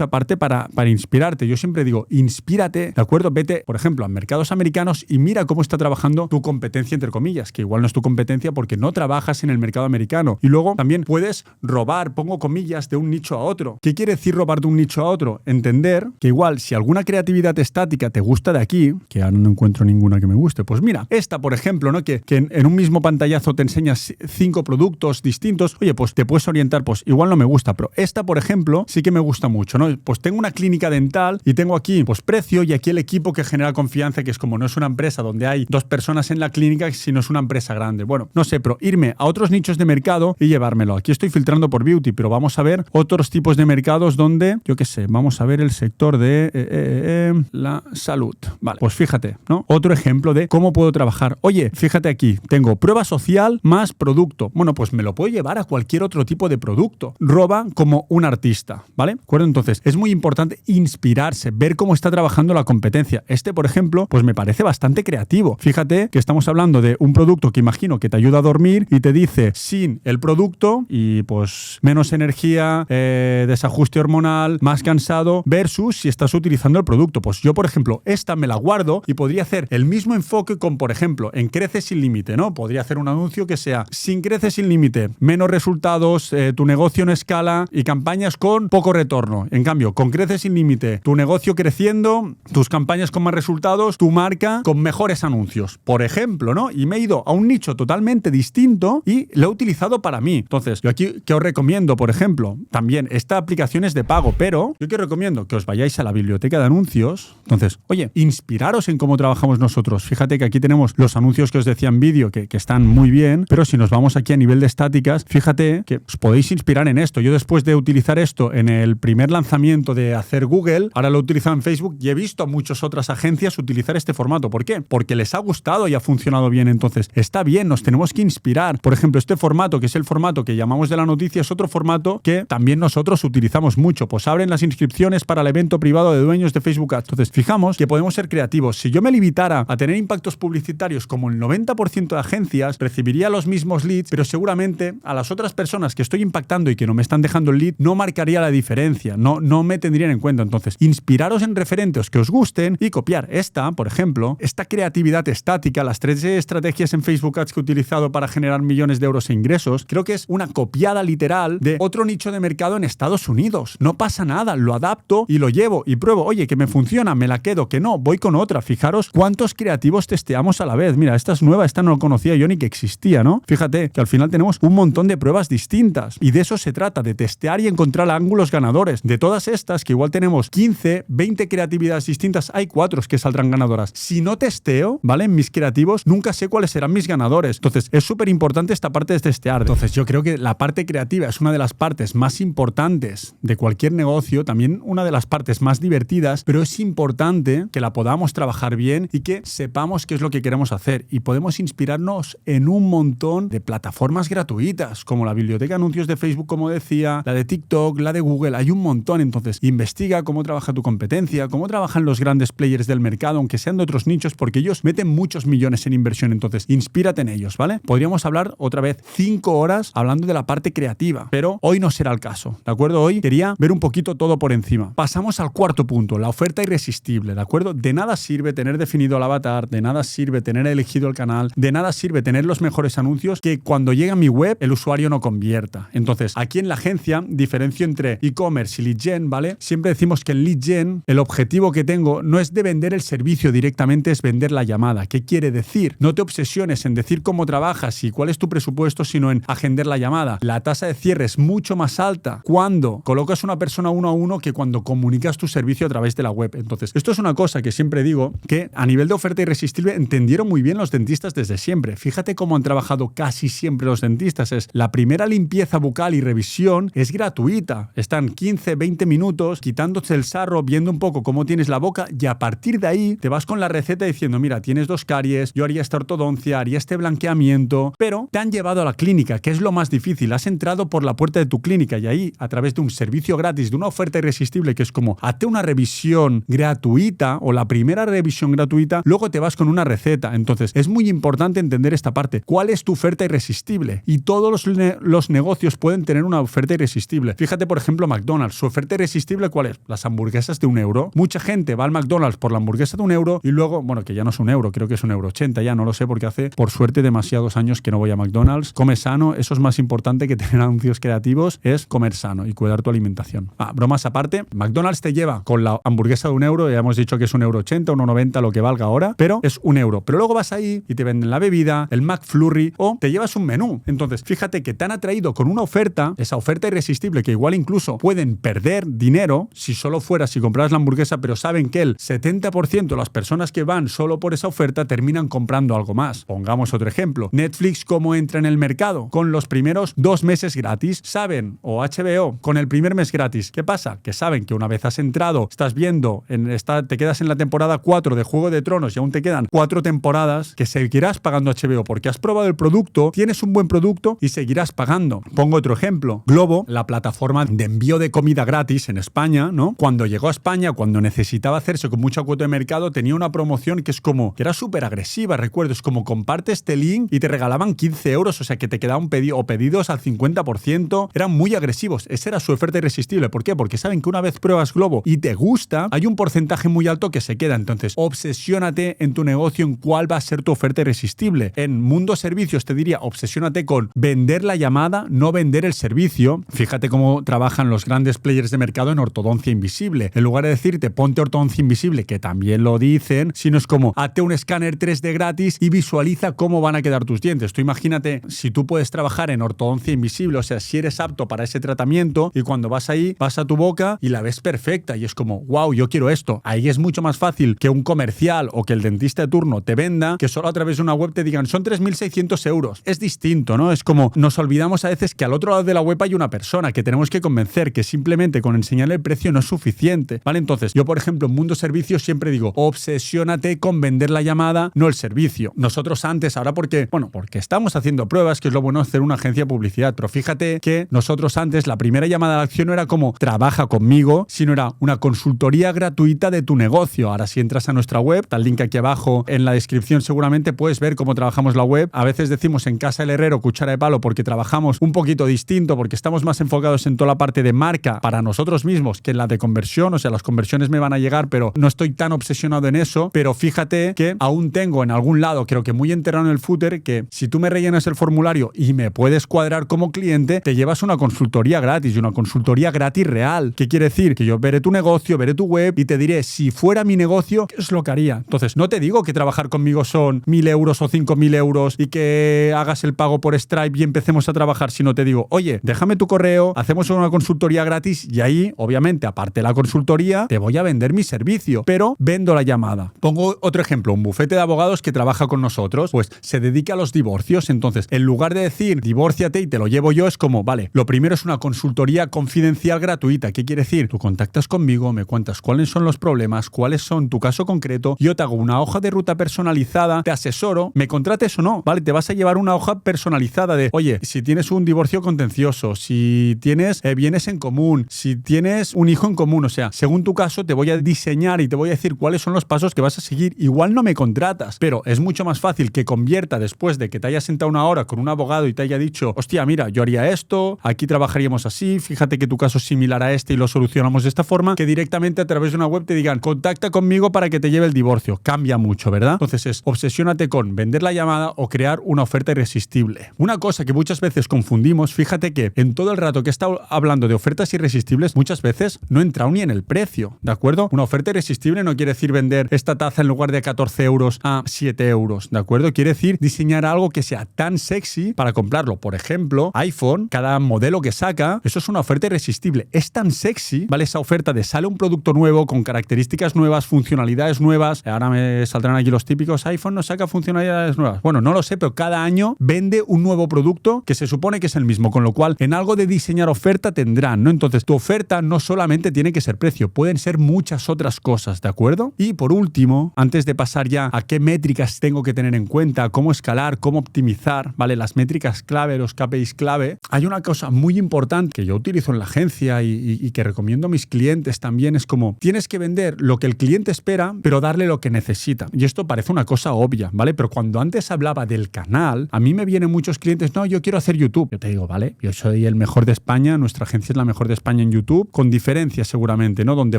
parte para inspirarte. Yo siempre digo, inspírate, ¿de acuerdo? Vete, por ejemplo, a mercados americanos y mira cómo está trabajando tu competencia, entre comillas, que igual no es tu competencia porque no trabajas en el mercado americano. Y luego también puedes robar, pongo comillas, de un nicho a otro. ¿Qué quiere decir robar de un nicho a otro? Entender que igual, si alguna creatividad estática te gusta de aquí, que ahora no encuentro ninguna que me guste, pues mira, esta, por ejemplo, ¿no? Que en un mismo pantallazo te enseñas 5 productos distintos, oye, pues te puedes orientar, pues igual no me gusta, pero esta, por ejemplo, sí que me gusta mucho, ¿no? Pues tengo una clínica dental y tengo aquí, pues precio y aquí el equipo que genera confianza, que es como no es una empresa donde hay 2 personas en la clínica, sino es una empresa grande. Bueno, no sé, pero irme a otros nichos de mercado y llevármelo. Aquí estoy filtrando por beauty, pero vamos a ver otros tipos de mercados donde, yo qué sé, vamos a ver el sector de la salud. Vale, pues fíjate, ¿no? Otro ejemplo de cómo puedo trabajar. Oye, fíjate aquí, tengo prueba social más producto. Bueno, pues me lo puedo llevar a cualquier otro tipo de producto. Roba como un artista, ¿vale? ¿De acuerdo? Entonces, es muy importante inspirarse, ver cómo está trabajando la competencia. Este, por ejemplo, pues me parece bastante creativo. Fíjate que estamos hablando de un producto que imagino que te ayuda a dormir y te dice sin el producto y pues menos energía, desajuste hormonal, más cansado, versus si estás utilizando el producto. Pues yo, por ejemplo, esta me la guardo y podría hacer el mismo enfoque con, por ejemplo, en Crece sin límite, ¿no? Podría hacer un anuncio que sea sin Crece sin límite, menos resultados, tu negocio no escala y campañas con poco retorno. En cambio, con Crece sin límite, tu negocio creciendo, tus campañas con más resultados, tu marca con mejores anuncios, por ejemplo, ¿no? Y me he ido a un nicho totalmente distinto y lo he utilizado para mí. Entonces, yo aquí, ¿qué os recomiendo? Por ejemplo, también, esta aplicación es de pago, pero yo que os recomiendo que os vayáis a la biblioteca de anuncios. Entonces, oye, inspiraros en cómo trabajamos nosotros. Fíjate que aquí tenemos los anuncios que os decía en vídeo, que están muy bien, pero si nos vamos aquí a nivel de estáticas, fíjate que os podéis inspirar en esto. Yo después de utilizar esto en el primer lanzamiento de hacer Google, ahora lo he utilizado en Facebook y he visto a muchas otras agencias utilizar este formato. ¿Por qué? Porque les ha gustado y ha funcionado bien. Entonces, está bien, nos tenemos que inspirar. Por ejemplo, este formato, que es el formato que llamamos de la noticia, es otro formato que también nosotros utilizamos mucho. Pues abren las inscripciones para el evento privado de dueños de Facebook Ads. Entonces, fijamos que podemos ser creativos. Si yo me limitara a tener impactos publicitarios como el 90% de agencias, recibiría los mismos leads, pero seguramente a las otras personas que estoy impactando y que no me están dejando el lead, no marcaría la diferencia, no me tendrían en cuenta. Entonces, inspiraros en referentes que os gusten y copiar esta, por ejemplo, esta creatividad estática, las 3 estrategias en Facebook Ads que he utilizado para generar millones de euros en ingresos, creo que es una copiada literal de otro nicho de mercado en Estados Unidos. No pasa nada, lo adapto y lo llevo y pruebo. Oye, que me funciona, me la quedo, que no, voy con otra. Fijaros cuántos creativos testeamos a la vez. Mira, esta es nueva, esta no lo conocía yo ni que existía, ¿no? Fíjate que al final tenemos un montón de pruebas distintas y de eso se trata, de testear y encontrar ángulos ganadores. De todas estas, que igual tenemos 15, 20 creatividades distintas, hay 4 que saldrán ganadoras. Si no testeo, ¿vale? En mis creativos, nunca sé cuáles serán mis ganadores. Entonces, es súper importante esta parte de testear. Entonces, yo creo que la parte creativa es una de las partes más importantes de cualquier negocio, también una de las partes más divertidas, pero es importante que la podamos trabajar bien y que sepamos qué es lo que queremos hacer. Y podemos inspirarnos en un montón de plataformas gratuitas, como la biblioteca de anuncios de Facebook, como decía, la de TikTok, la de Google, hay un montón. Entonces, investiga cómo trabaja tu competencia, cómo trabajan los grandes players del mercado, aunque sean de otros nichos, porque ellos meten muchos millones en inversión. Entonces, inspírate en ellos, ¿vale? Podríamos hablar otra vez 5 horas hablando de la parte creativa, pero hoy no será el caso, ¿de acuerdo? Hoy quería ver un poquito todo por encima. Pasamos al cuarto punto, la oferta irresistible, ¿de acuerdo? De nada sirve tener definido el avatar, de nada sirve tener elegido el canal, de nada sirve tener los mejores anuncios, que cuando llega mi web, el usuario no convierta. Entonces, aquí en la agencia diferencio entre e-commerce y lead gen, ¿vale? Siempre decimos que en lead gen el objetivo que tengo no es de vender el servicio directamente, es vender la llamada. ¿Qué quiere decir? No te obsesiones en decir cómo trabajas y cuál es tu presupuesto, sino en agendar la llamada. La tasa de cierre es mucho más alta cuando colocas una persona uno a uno que cuando comunicas tu servicio a través de la web. Entonces, esto es una cosa que siempre digo, que a nivel de oferta irresistible entendieron muy bien los dentistas desde siempre. Fíjate cómo han trabajado casi siempre los dentistas. Es la primera limpieza bucal y revisión es gratuita. Están 15, 20 minutos quitándote el sarro, viendo un poco cómo tienes la boca y a partir de ahí te vas con la receta diciendo, mira, tienes 2 caries, yo haría esta ortodoncia, haría este blanqueamiento, pero te han llevado a la clínica, que es lo más difícil. Has entrado por la puerta de tu clínica y ahí, a través de un servicio gratis, de una oferta irresistible que es como, hazte una revisión gratuita o la primera revisión gratuita, luego te vas con una receta. Entonces, es muy importante entender esta parte. ¿Cuál es tu oferta irresistible? Y todos los negocios pueden tener una oferta irresistible. Fíjate, por ejemplo, McDonald's. ¿Su oferta irresistible cuál es? Las hamburguesas de €1. Mucha gente va al McDonald's por la hamburguesa de €1 y luego, bueno, que ya no es €1, creo que es €1,80 ya, no lo sé porque hace, por suerte, demasiados años que no voy a McDonald's. Come sano, eso es más importante que tener anuncios creativos, es comer sano y cuidar tu alimentación. Bromas aparte, McDonald's te lleva con la hamburguesa de €1, ya hemos dicho que es €1,80, €1,90 lo que valga ahora, pero es €1. Pero luego vas ahí y te venden la bebida, el McFlurry o te llevas un menú. Entonces, fíjate que te han atraído con una oferta, esa oferta irresistible que igual incluso pueden perder dinero si solo fuera, si compraras la hamburguesa, pero saben que el 70% de las personas que van solo por esa oferta terminan comprando algo más. Pongamos otro ejemplo. Netflix, ¿cómo entra en el mercado? Con los primeros 2 meses gratis. Saben, o HBO, con el primer mes gratis. ¿Qué pasa? Que saben que una vez has entrado, estás viendo, te quedas en la temporada 4 de Juego de Tronos y aún te quedan 4 temporadas, que seguirás pagando HBO porque has probado el producto, tienes un buen producto y seguirás pagando. Pongo otro ejemplo. Globo, la plataforma de envío de comida gratis en España, ¿no? Cuando llegó a España, cuando necesitaba hacerse con mucha cuota de mercado, tenía una promoción que es como, que era súper agresiva, recuerdo, es como comparte este link y te regalaban 15 euros, o sea que te quedaba un pedido o pedidos al 50%, eran muy agresivos. Esa era su oferta irresistible. ¿Por qué? Porque saben que una vez pruebas Globo y te gusta, hay un porcentaje muy alto que se queda. Entonces, obsesiónate en tu negocio en cuál va a ser tu oferta irresistible. En Mundo Servicios te diría, obsesiónate con vender la llamada, no vender el servicio. Fíjate cómo trabajan los grandes players de mercado en ortodoncia invisible. En lugar de decirte, ponte ortodoncia invisible, que también lo dicen, sino es como, hazte un escáner 3D gratis y visualiza cómo van a quedar tus dientes. Tú imagínate, si tú puedes trabajar en ortodoncia invisible, o sea, si eres apto para ese tratamiento y cuando vas ahí, vas a tu boca y la ves perfecta y es como, wow, yo quiero esto. Ahí es mucho más fácil que un comercial o que el dentista de turno te venda, que solo a través de una web te digan, son 3.600 euros. Es distinto, ¿no? Es como, nos olvidamos a veces que al otro lado de la web hay una persona que tenemos que convencer, que simplemente con enseñarle el precio no es suficiente, ¿vale? Entonces, yo, por ejemplo, en Mundo Servicios siempre digo, obsesiónate con vender la llamada, no el servicio. Nosotros antes, ahora porque estamos haciendo pruebas, que es lo bueno de hacer una agencia de publicidad, pero fíjate que nosotros antes, la primera llamada a la acción no era como, trabaja conmigo, sino era una consultoría gratuita de tu negocio. Ahora, si entras a nuestra web, está el link aquí abajo en la descripción, seguramente puedes ver cómo trabajamos la web. A veces decimos en Casa del Herrero, cuchara de palo, porque trabajamos un poquito distinto, porque estamos más enfocados en toda la parte de marca para nosotros mismos que en la de conversión. O sea, las conversiones me van a llegar, pero no estoy tan obsesionado en eso. Pero fíjate que aún tengo en algún lado, creo que muy enterrado en el footer, que si tú me rellenas el formulario y me puedes cuadrar como cliente, te llevas una consultoría gratis, y una consultoría gratis real. ¿Qué quiere decir? Que yo veré tu negocio, veré tu web y te diré, si fuera mi negocio, ¿qué es lo que haría? Entonces, no te digo que trabajar conmigo son 1.000 euros o 5.000 euros y que hagas el pago por Stripe y empecemos a trabajar, sino te digo, oye, déjame tu correo, hacemos una consultoría gratis y ahí, obviamente, aparte de la consultoría, te voy a vender mi servicio, pero vendo la llamada. Pongo otro ejemplo, un bufete de abogados que trabaja con nosotros, pues se dedica a los divorcios. Entonces, en lugar de decir, divórciate y te lo llevo yo, es como, vale, lo primero es una consultoría confidencial gratuita. ¿Qué quiere decir? Tú contactas conmigo, me cuentas cuáles son los problemas, cuáles son tu caso concreto, yo te hago una hoja de ruta personalizada, te asesoro, me contrates o no, ¿vale? Te vas a llevar una hoja personalizada de, oye, si tienes un divorcio contencioso, si tienes bienes en común, si tienes un hijo en común, o sea, según tu caso te voy a diseñar y te voy a decir cuáles son los pasos que vas a seguir. Igual no me contratas, pero es mucho más fácil que convierta después de que te hayas sentado una hora con un abogado y te haya dicho, hostia, mira, yo haría esto, aquí trabajaríamos así, fíjate que tu caso es similar a este y lo solucionamos de esta forma, que directamente a través de una web te digan, contacta conmigo para que te lleve el divorcio. Cambia mucho, ¿verdad? Entonces es, obsesiónate con vender la llamada o crear una oferta irresistible. Vale, una cosa que muchas veces confundimos, fíjate que en todo el rato que he estado hablando de ofertas irresistibles, muchas veces no he entrado ni en el precio, ¿de acuerdo? Una oferta irresistible no quiere decir vender esta taza en lugar de 14 euros a 7 euros, ¿de acuerdo? Quiere decir diseñar algo que sea tan sexy para comprarlo. Por ejemplo, iPhone, cada modelo que saca, eso es una oferta irresistible. Es tan sexy, ¿vale? Esa oferta de sale un producto nuevo con características nuevas, funcionalidades nuevas. Ahora me saldrán aquí los típicos, iPhone no saca funcionalidades nuevas. Bueno, no lo sé, pero cada año vende un nuevo producto que se supone que es el mismo, con lo cual en algo de diseñar oferta tendrán, ¿no? Entonces, tu oferta no solamente tiene que ser precio, pueden ser muchas otras cosas, ¿de acuerdo? Y por último, antes de pasar ya a qué métricas tengo que tener en cuenta, cómo escalar, cómo optimizar, ¿vale? Las métricas clave, los KPIs clave, hay una cosa muy importante que yo utilizo en la agencia y que recomiendo a mis clientes también, es como, tienes que vender lo que el cliente espera, pero darle lo que necesita. Y esto parece una cosa obvia, ¿vale? Pero cuando antes hablaba del canal, a mí me vienen muchos clientes, no, yo quiero hacer YouTube. Yo te digo, vale, yo soy el mejor de España, nuestra agencia es la mejor de España en YouTube, con diferencias seguramente, ¿no? Donde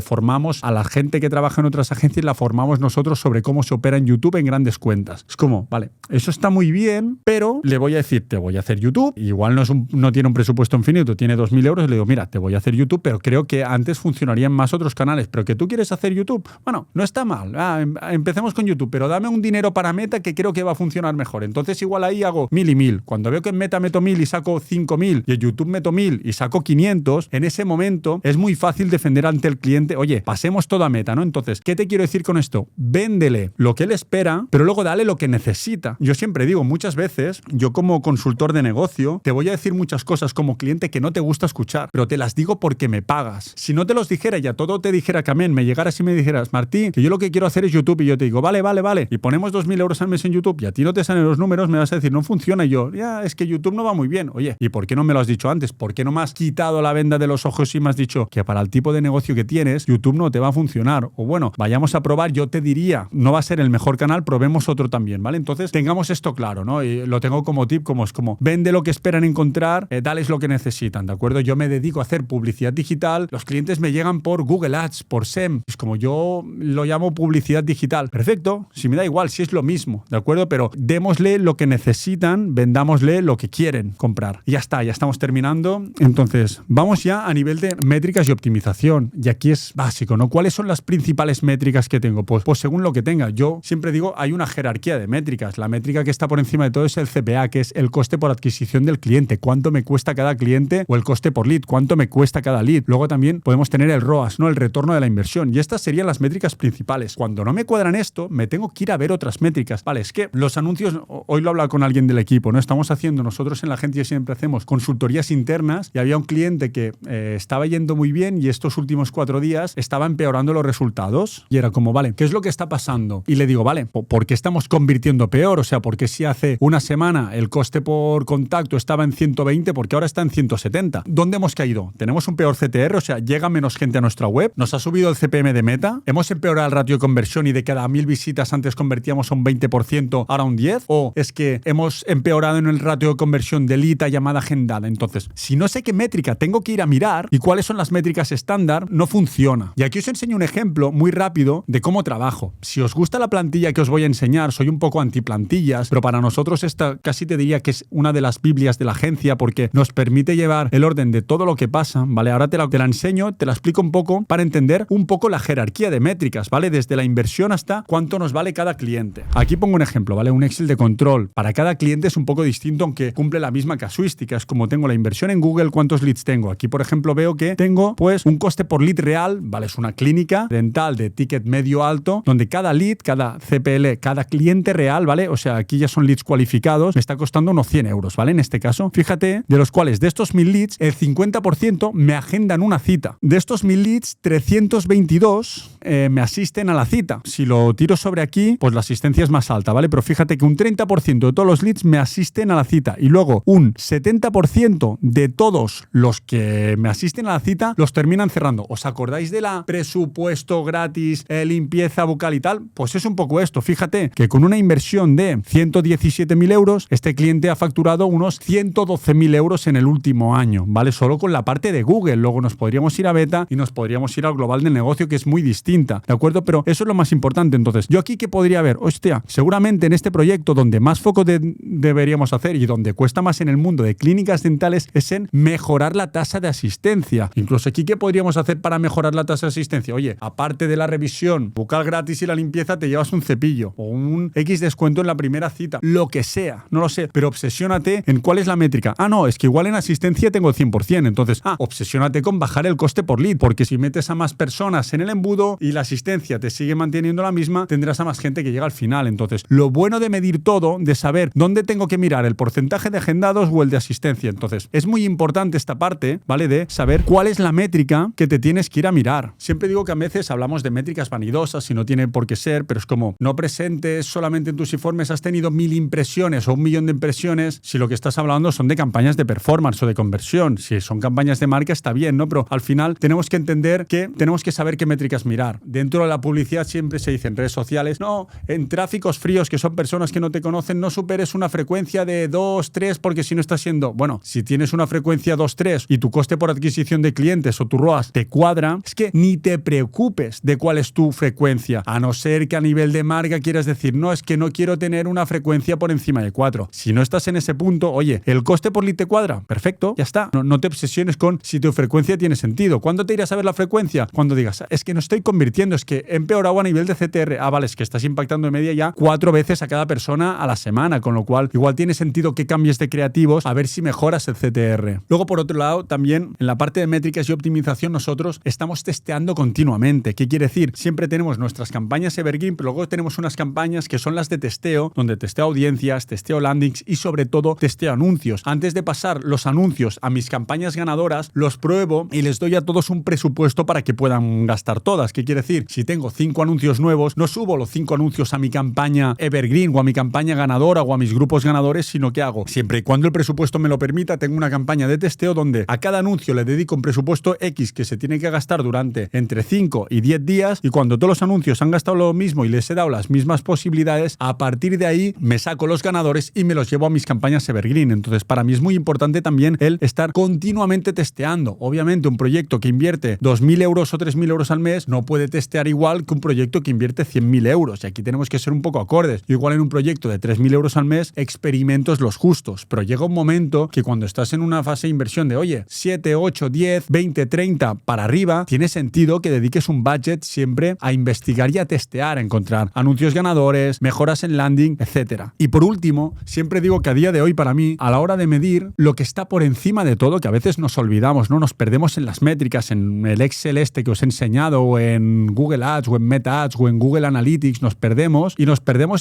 formamos a la gente que trabaja en otras agencias, la formamos nosotros sobre cómo se opera en YouTube en grandes cuentas. Es como, vale, eso está muy bien, pero le voy a decir, te voy a hacer YouTube, igual no tiene un presupuesto infinito, tiene 2.000 euros, le digo, mira, te voy a hacer YouTube, pero creo que antes funcionarían más otros canales, pero que tú quieres hacer YouTube, bueno, no está mal, empecemos con YouTube, pero dame un dinero para Meta que creo que va a funcionar mejor. Entonces igual ahí hago 1.000 y 1.000. Cuando veo que en Meta meto 1.000 y saco 5.000 y en YouTube meto 1.000 y saco 500, en ese momento es muy fácil defender ante el cliente, oye, pasemos todo a Meta, ¿no? Entonces, ¿qué te quiero decir con esto? Véndele lo que él espera, pero luego dale lo que necesita. Yo siempre digo, muchas veces, yo como consultor de negocio, te voy a decir muchas cosas como cliente que no te gusta escuchar, pero te las digo porque me pagas. Si no te los dijera y a todo te dijera que amén, me llegaras y me dijeras, Martín, que yo lo que quiero hacer es YouTube, y yo te digo, vale, y ponemos 2.000 euros al mes en YouTube y a ti no te salen los números, me vas a decir, no funciona. Y yo, ya, es que YouTube no va muy bien. Oye, ¿y por qué no me lo has dicho antes? ¿Por qué no me has quitado la venda de los ojos y me has dicho que para el tipo de negocio que tienes, YouTube no te va a funcionar? O bueno, vayamos a probar, yo te diría, no va a ser el mejor canal, probemos otro también, ¿vale? Entonces, tengamos esto claro, ¿no? Y lo tengo como tip, como es como, vende lo que esperan encontrar, dales lo que necesitan, ¿de acuerdo? Yo me dedico a hacer publicidad digital, los clientes me llegan por Google Ads, por SEM, es como yo lo llamo publicidad digital. Perfecto, si me da igual, si es lo mismo, ¿de acuerdo? Pero démosle lo que necesitan, vendámosle lo que quieren comprar. Y ya está, ya estamos terminando. Entonces, vamos ya a nivel de métricas y optimización. Y aquí es básico, ¿no? ¿Cuáles son las principales métricas que tengo? Pues según lo que tenga. Yo siempre digo, hay una jerarquía de métricas. La métrica que está por encima de todo es el CPA, que es el coste por adquisición del cliente. ¿Cuánto me cuesta cada cliente? O el coste por lead. ¿Cuánto me cuesta cada lead? Luego también podemos tener el ROAS, ¿no? El retorno de la inversión. Y estas serían las métricas principales. Cuando no me cuadran esto, me tengo que ir a ver otras métricas. Vale, es que los anuncios, hoy lo he hablado con alguien del equipo, ¿no? Estamos haciendo, nosotros en la agencia siempre hacemos consultorías internas y había un cliente que estaba yendo muy bien y estos últimos 4 días estaba empeorando los resultados. Y era como, vale, ¿qué es lo que está pasando? Y le digo, vale, ¿por qué estamos convirtiendo peor? O sea, porque si hace una semana el coste por contacto estaba en 120, porque ahora está en 170. ¿Dónde hemos caído? ¿Tenemos un peor CTR? O sea, ¿llega menos gente a nuestra web? ¿Nos ha subido el CPM de Meta? ¿Hemos empeorado el ratio de conversión y de cada 1.000 visitas antes convertíamos a un 20%, ahora un 10%? ¿O es que hemos empeorado en el ratio de conversión de lead a llamada agendada? Entonces, si no sé qué métrica tengo que ir a mirar y cuáles son las métricas estándar, no funciona. Y aquí os enseño un ejemplo muy rápido de cómo trabajo. Si os gusta la plantilla que os voy a enseñar, soy un poco antiplantillas, pero para nosotros esta casi te diría que es una de las biblias de la agencia porque nos permite llevar el orden de todo lo que pasa, ¿vale? Ahora te la enseño, te la explico un poco para entender un poco la jerarquía de métricas, ¿vale? Desde la inversión hasta cuánto nos vale cada cliente. Aquí pongo un ejemplo, ¿vale? Un Excel de control. Para cada cliente es un poco distinto, aunque cumple la misma casuística. Es como tengo la inversión en Google, ¿cuántos leads tengo? Aquí, por ejemplo, veo que tengo, pues, un coste por lead real, ¿vale? Es una clínica dental de ticket medio alto, donde cada lead, cada CPL, cada cliente real, ¿vale? O sea, aquí ya son leads cualificados, me está costando unos 100 euros, ¿vale? En este caso, fíjate, de los cuales de estos 1.000 leads, el 50% me agendan una cita. De estos 1.000 leads, 322 me asisten a la cita. Si lo tiro sobre aquí, pues la asistencia es más alta, ¿vale? Pero fíjate que un 30% de todos los leads me asisten a la cita y luego un 70% de todos los que me asisten a la cita los terminan cerrando. ¿Os acordáis de la presupuesto gratis, limpieza bucal y tal? Pues es un poco esto. Fíjate que con una inversión de 117.000 euros, este cliente ha facturado unos 112.000 euros en el último año, ¿vale? Solo con la parte de Google. Luego nos podríamos ir a Beta y nos podríamos ir al global del negocio, que es muy distinto. distinta, ¿de acuerdo? Pero eso es lo más importante. Entonces, yo aquí, ¿qué podría haber? Hostia, seguramente en este proyecto donde más foco deberíamos hacer y donde cuesta más en el mundo de clínicas dentales es en mejorar la tasa de asistencia. Incluso aquí, ¿qué podríamos hacer para mejorar la tasa de asistencia? Oye, aparte de la revisión bucal gratis y la limpieza, te llevas un cepillo o un X descuento en la primera cita. Lo que sea, no lo sé, pero obsesiónate en cuál es la métrica. Ah, no, es que igual en asistencia tengo el 100%. Entonces, obsesiónate con bajar el coste por lead, porque si metes a más personas en el embudo y la asistencia te sigue manteniendo la misma, tendrás a más gente que llega al final. Entonces, lo bueno de medir todo, de saber dónde tengo que mirar el porcentaje de agendados o el de asistencia. Entonces, es muy importante esta parte, ¿vale? De saber cuál es la métrica que te tienes que ir a mirar. Siempre digo que a veces hablamos de métricas vanidosas y no tiene por qué ser, pero es como no presentes solamente en tus informes has tenido 1000 impresiones o 1 millón de impresiones si lo que estás hablando son de campañas de performance o de conversión. Si son campañas de marca está bien, ¿no? Pero al final tenemos que entender que tenemos que saber qué métricas mirar. Dentro de la publicidad siempre se dice en redes sociales, no, en tráficos fríos, que son personas que no te conocen, no superes una frecuencia de 2, 3, porque si no estás siendo... Bueno, si tienes una frecuencia 2, 3 y tu coste por adquisición de clientes o tu ROAS te cuadra, es que ni te preocupes de cuál es tu frecuencia, a no ser que a nivel de marca quieras decir, no, es que no quiero tener una frecuencia por encima de 4. Si no estás en ese punto, oye, ¿el coste por lead te cuadra? Perfecto, ya está. No te obsesiones con si tu frecuencia tiene sentido. ¿Cuándo te irás a ver la frecuencia? Cuando digas, es que no estoy convirtiendo, es que he empeorado a nivel de CTR. Ah, vale, es que estás impactando de media ya 4 veces a cada persona a la semana, con lo cual igual tiene sentido que cambies de creativos a ver si mejoras el CTR. Luego, por otro lado, también en la parte de métricas y optimización nosotros estamos testeando continuamente. ¿Qué quiere decir? Siempre tenemos nuestras campañas evergreen, pero luego tenemos unas campañas que son las de testeo, donde testeo audiencias, testeo landings y sobre todo testeo anuncios. Antes de pasar los anuncios a mis campañas ganadoras, los pruebo y les doy a todos un presupuesto para que puedan gastar todas. ¿Qué quiere decir? Si tengo 5 anuncios nuevos, no subo los 5 anuncios a mi campaña evergreen o a mi campaña ganadora o a mis grupos ganadores, sino que hago, siempre y cuando el presupuesto me lo permita, tengo una campaña de testeo donde a cada anuncio le dedico un presupuesto X que se tiene que gastar durante entre 5 y 10 días, y cuando todos los anuncios han gastado lo mismo y les he dado las mismas posibilidades, a partir de ahí me saco los ganadores y me los llevo a mis campañas evergreen. Entonces, para mí es muy importante también el estar continuamente testeando. Obviamente, un proyecto que invierte 2.000 euros o 3.000 euros al mes no puede testear igual que un proyecto que invierte 100.000 euros. Y aquí tenemos que ser un poco acordes. Yo igual en un proyecto de 3.000 euros al mes, experimentos los justos. Pero llega un momento que cuando estás en una fase de inversión de, oye, 7, 8, 10, 20, 30 para arriba, tiene sentido que dediques un budget siempre a investigar y a testear, a encontrar anuncios ganadores, mejoras en landing, etcétera. Y por último, siempre digo que a día de hoy para mí, a la hora de medir, lo que está por encima de todo, que a veces nos olvidamos, ¿no? Nos perdemos en las métricas, en el Excel este que os he enseñado, o en Google Ads, o en Meta Ads, o en Google Analytics, nos perdemos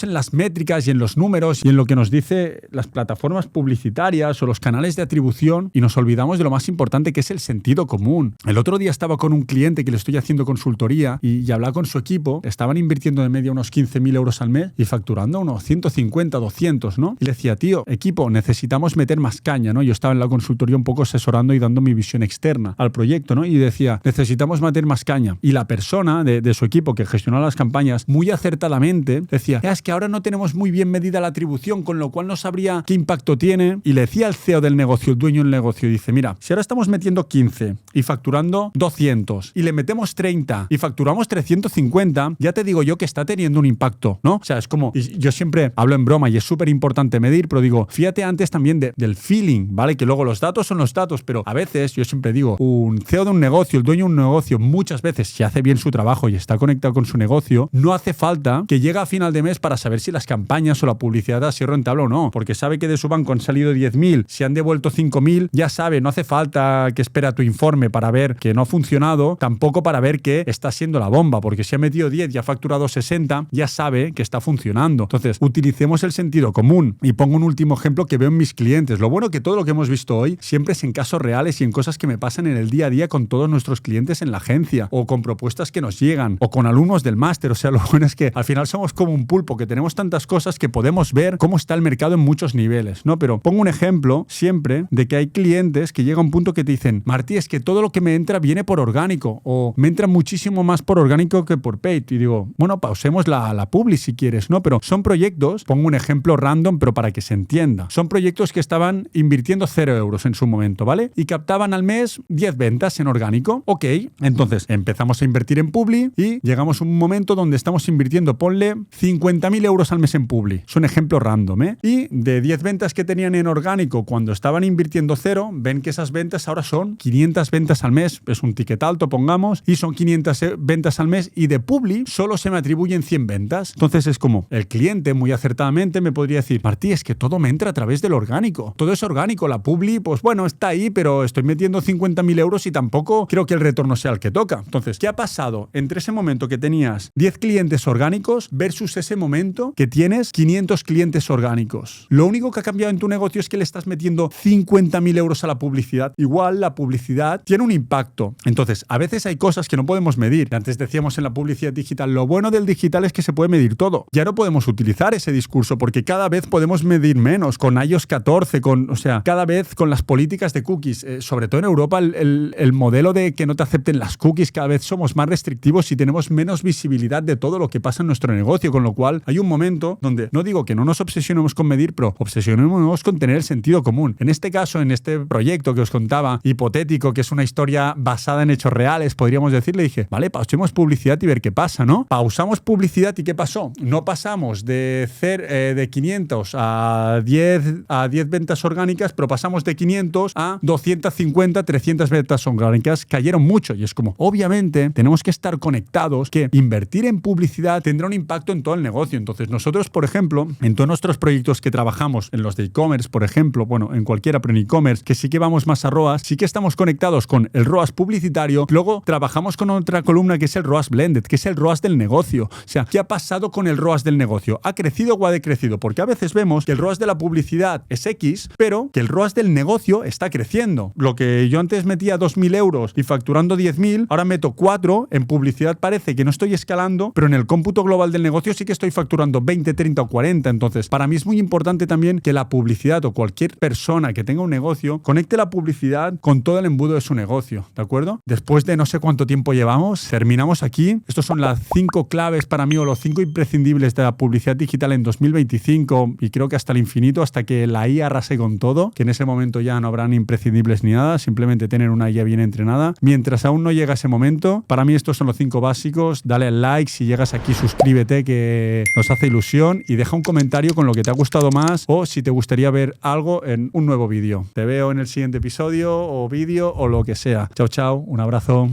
en las métricas y en los números y en lo que nos dice las plataformas publicitarias o los canales de atribución, y nos olvidamos de lo más importante, que es el sentido común. El otro día estaba con un cliente que le estoy haciendo consultoría y hablaba con su equipo, estaban invirtiendo de media unos 15.000 euros al mes y facturando unos 150, 200, ¿no? Y le decía, tío, equipo, necesitamos meter más caña, ¿no? Yo estaba en la consultoría un poco asesorando y dando mi visión externa al proyecto, ¿no? Y decía, necesitamos meter más caña. Y la persona de su equipo que gestionaba las campañas, muy acertadamente, decía, es que ahora no tenemos muy bien medida la atribución, con lo cual no sabría qué impacto tiene. Y le decía al CEO del negocio, el dueño del negocio, dice, mira, si ahora estamos metiendo 15 y facturando 200 y le metemos 30 y facturamos 350, ya te digo yo que está teniendo un impacto, ¿no? O sea, es como, y yo siempre hablo en broma y es súper importante medir, pero digo, fíjate antes también del feeling, ¿vale? Que luego los datos son los datos, pero a veces, yo siempre digo, un CEO de un negocio, el dueño de un negocio, muchas veces, si hace bien su trabajo y está conectado con su negocio, no hace falta que llegue a final de mes para saber si las campañas o la publicidad ha sido rentable o no, porque sabe que de su banco han salido 10.000, si han devuelto 5.000, ya sabe, no hace falta que espere a tu informe para ver que no ha funcionado, tampoco para ver que está siendo la bomba, porque si ha metido 10 y ha facturado 60, ya sabe que está funcionando. Entonces, utilicemos el sentido común. Y pongo un último ejemplo que veo en mis clientes. Lo bueno que todo lo que hemos visto hoy siempre es en casos reales y en cosas que me pasan en el día a día con todos nuestros clientes en la agencia, o con propuestas que nos llegan, o con alumnos del máster. O sea, lo bueno es que al final somos como un pulpo, que tenemos tantas cosas que podemos ver cómo está el mercado en muchos niveles, ¿no? Pero pongo un ejemplo siempre de que hay clientes que llega a un punto que te dicen, Martí, es que todo lo que me entra viene por orgánico, o me entra muchísimo más por orgánico que por paid. Y digo, bueno, pausemos la publi si quieres, ¿no? Pero son proyectos, pongo un ejemplo random, pero para que se entienda. Son proyectos que estaban invirtiendo 0 euros en su momento, ¿vale? Y captaban al mes 10 ventas en orgánico. Ok, entonces empezamos a invertir en Publi y llegamos a un momento donde estamos invirtiendo, ponle 50.000 euros al mes en Publi. Es un ejemplo random, ¿eh? Y de 10 ventas que tenían en orgánico cuando estaban invirtiendo 0, ven que esas ventas ahora son 500 ventas al mes, es un ticket alto, pongamos, y son 500 ventas al mes y de Publi solo se me atribuyen 100 ventas. Entonces es como, el cliente muy acertadamente me podría decir, Martí, es que todo me entra a través del orgánico. Todo es orgánico, la Publi, pues bueno, está ahí, pero estoy metiendo 50.000 euros y tampoco creo que el retorno sea el que toca. Entonces, ¿qué ha pasado entre ese momento que tenías 10 clientes orgánicos versus ese momento que tienes 500 clientes orgánicos? Lo único que ha cambiado en tu negocio es que le estás metiendo 50.000 euros a la publicidad. Igual la publicidad tiene un impacto. Entonces, a veces hay cosas que no podemos medir. Antes decíamos en la publicidad digital, lo bueno del digital es que se puede medir todo. Ya no podemos utilizar ese discurso porque cada vez podemos medir menos. Con iOS 14, cada vez con las políticas de cookies, sobre todo en Europa, el modelo de que no te acepten las cookies, cada vez somos más restrictivos y tenemos menos visibilidad de todo lo que pasa en nuestro negocio, con lo cual hay un momento donde, no digo que no nos obsesionemos con medir, pero obsesionémonos con tener el sentido común. En este caso, en este proyecto que os contaba, hipotético, que es una historia basada en hechos reales, podríamos decirle, dije, vale, pausemos publicidad y ver qué pasa, ¿no? Pausamos publicidad y ¿qué pasó? No pasamos de 500 a 10 ventas orgánicas, pero pasamos de 500 a 250, 300 ventas orgánicas, cayeron mucho y es como, obviamente, tenemos que estar conectados, que invertir en publicidad tendrá un impacto en todo el negocio. Entonces, nosotros, por ejemplo, en todos nuestros proyectos que trabajamos, en los de e-commerce, por ejemplo, bueno, en cualquiera, pero en e-commerce, que sí que vamos más a ROAS, sí que estamos conectados con el ROAS publicitario, luego trabajamos con otra columna que es el ROAS blended, que es el ROAS del negocio. O sea, ¿qué ha pasado con el ROAS del negocio? ¿Ha crecido o ha decrecido? Porque a veces vemos que el ROAS de la publicidad es X, pero que el ROAS del negocio está creciendo. Lo que yo antes metía 2.000 euros y facturando 10.000, ahora meto 4, en publicidad parece que no estoy escalando, pero en el cómputo global del negocio sí que estoy facturando 20, 30 o 40. Entonces, para mí es muy importante también que la publicidad o cualquier persona que tenga un negocio conecte la publicidad con todo el embudo de su negocio, ¿de acuerdo? Después de no sé cuánto tiempo llevamos, terminamos aquí. Estos son las 5 claves para mí o los 5 imprescindibles de la publicidad digital en 2025 y creo que hasta el infinito, hasta que la IA arrase con todo, que en ese momento ya no habrán imprescindibles ni nada, simplemente tener una IA bien entrenada. Mientras aún no llega ese momento, para mí estos son los 5 básicos. Dale al like, si llegas aquí suscríbete, que nos hace ilusión, y deja un comentario con lo que te ha gustado más o si te gustaría ver algo en un nuevo vídeo. Te veo en el siguiente episodio o vídeo o lo que sea. Chao, chao, un abrazo.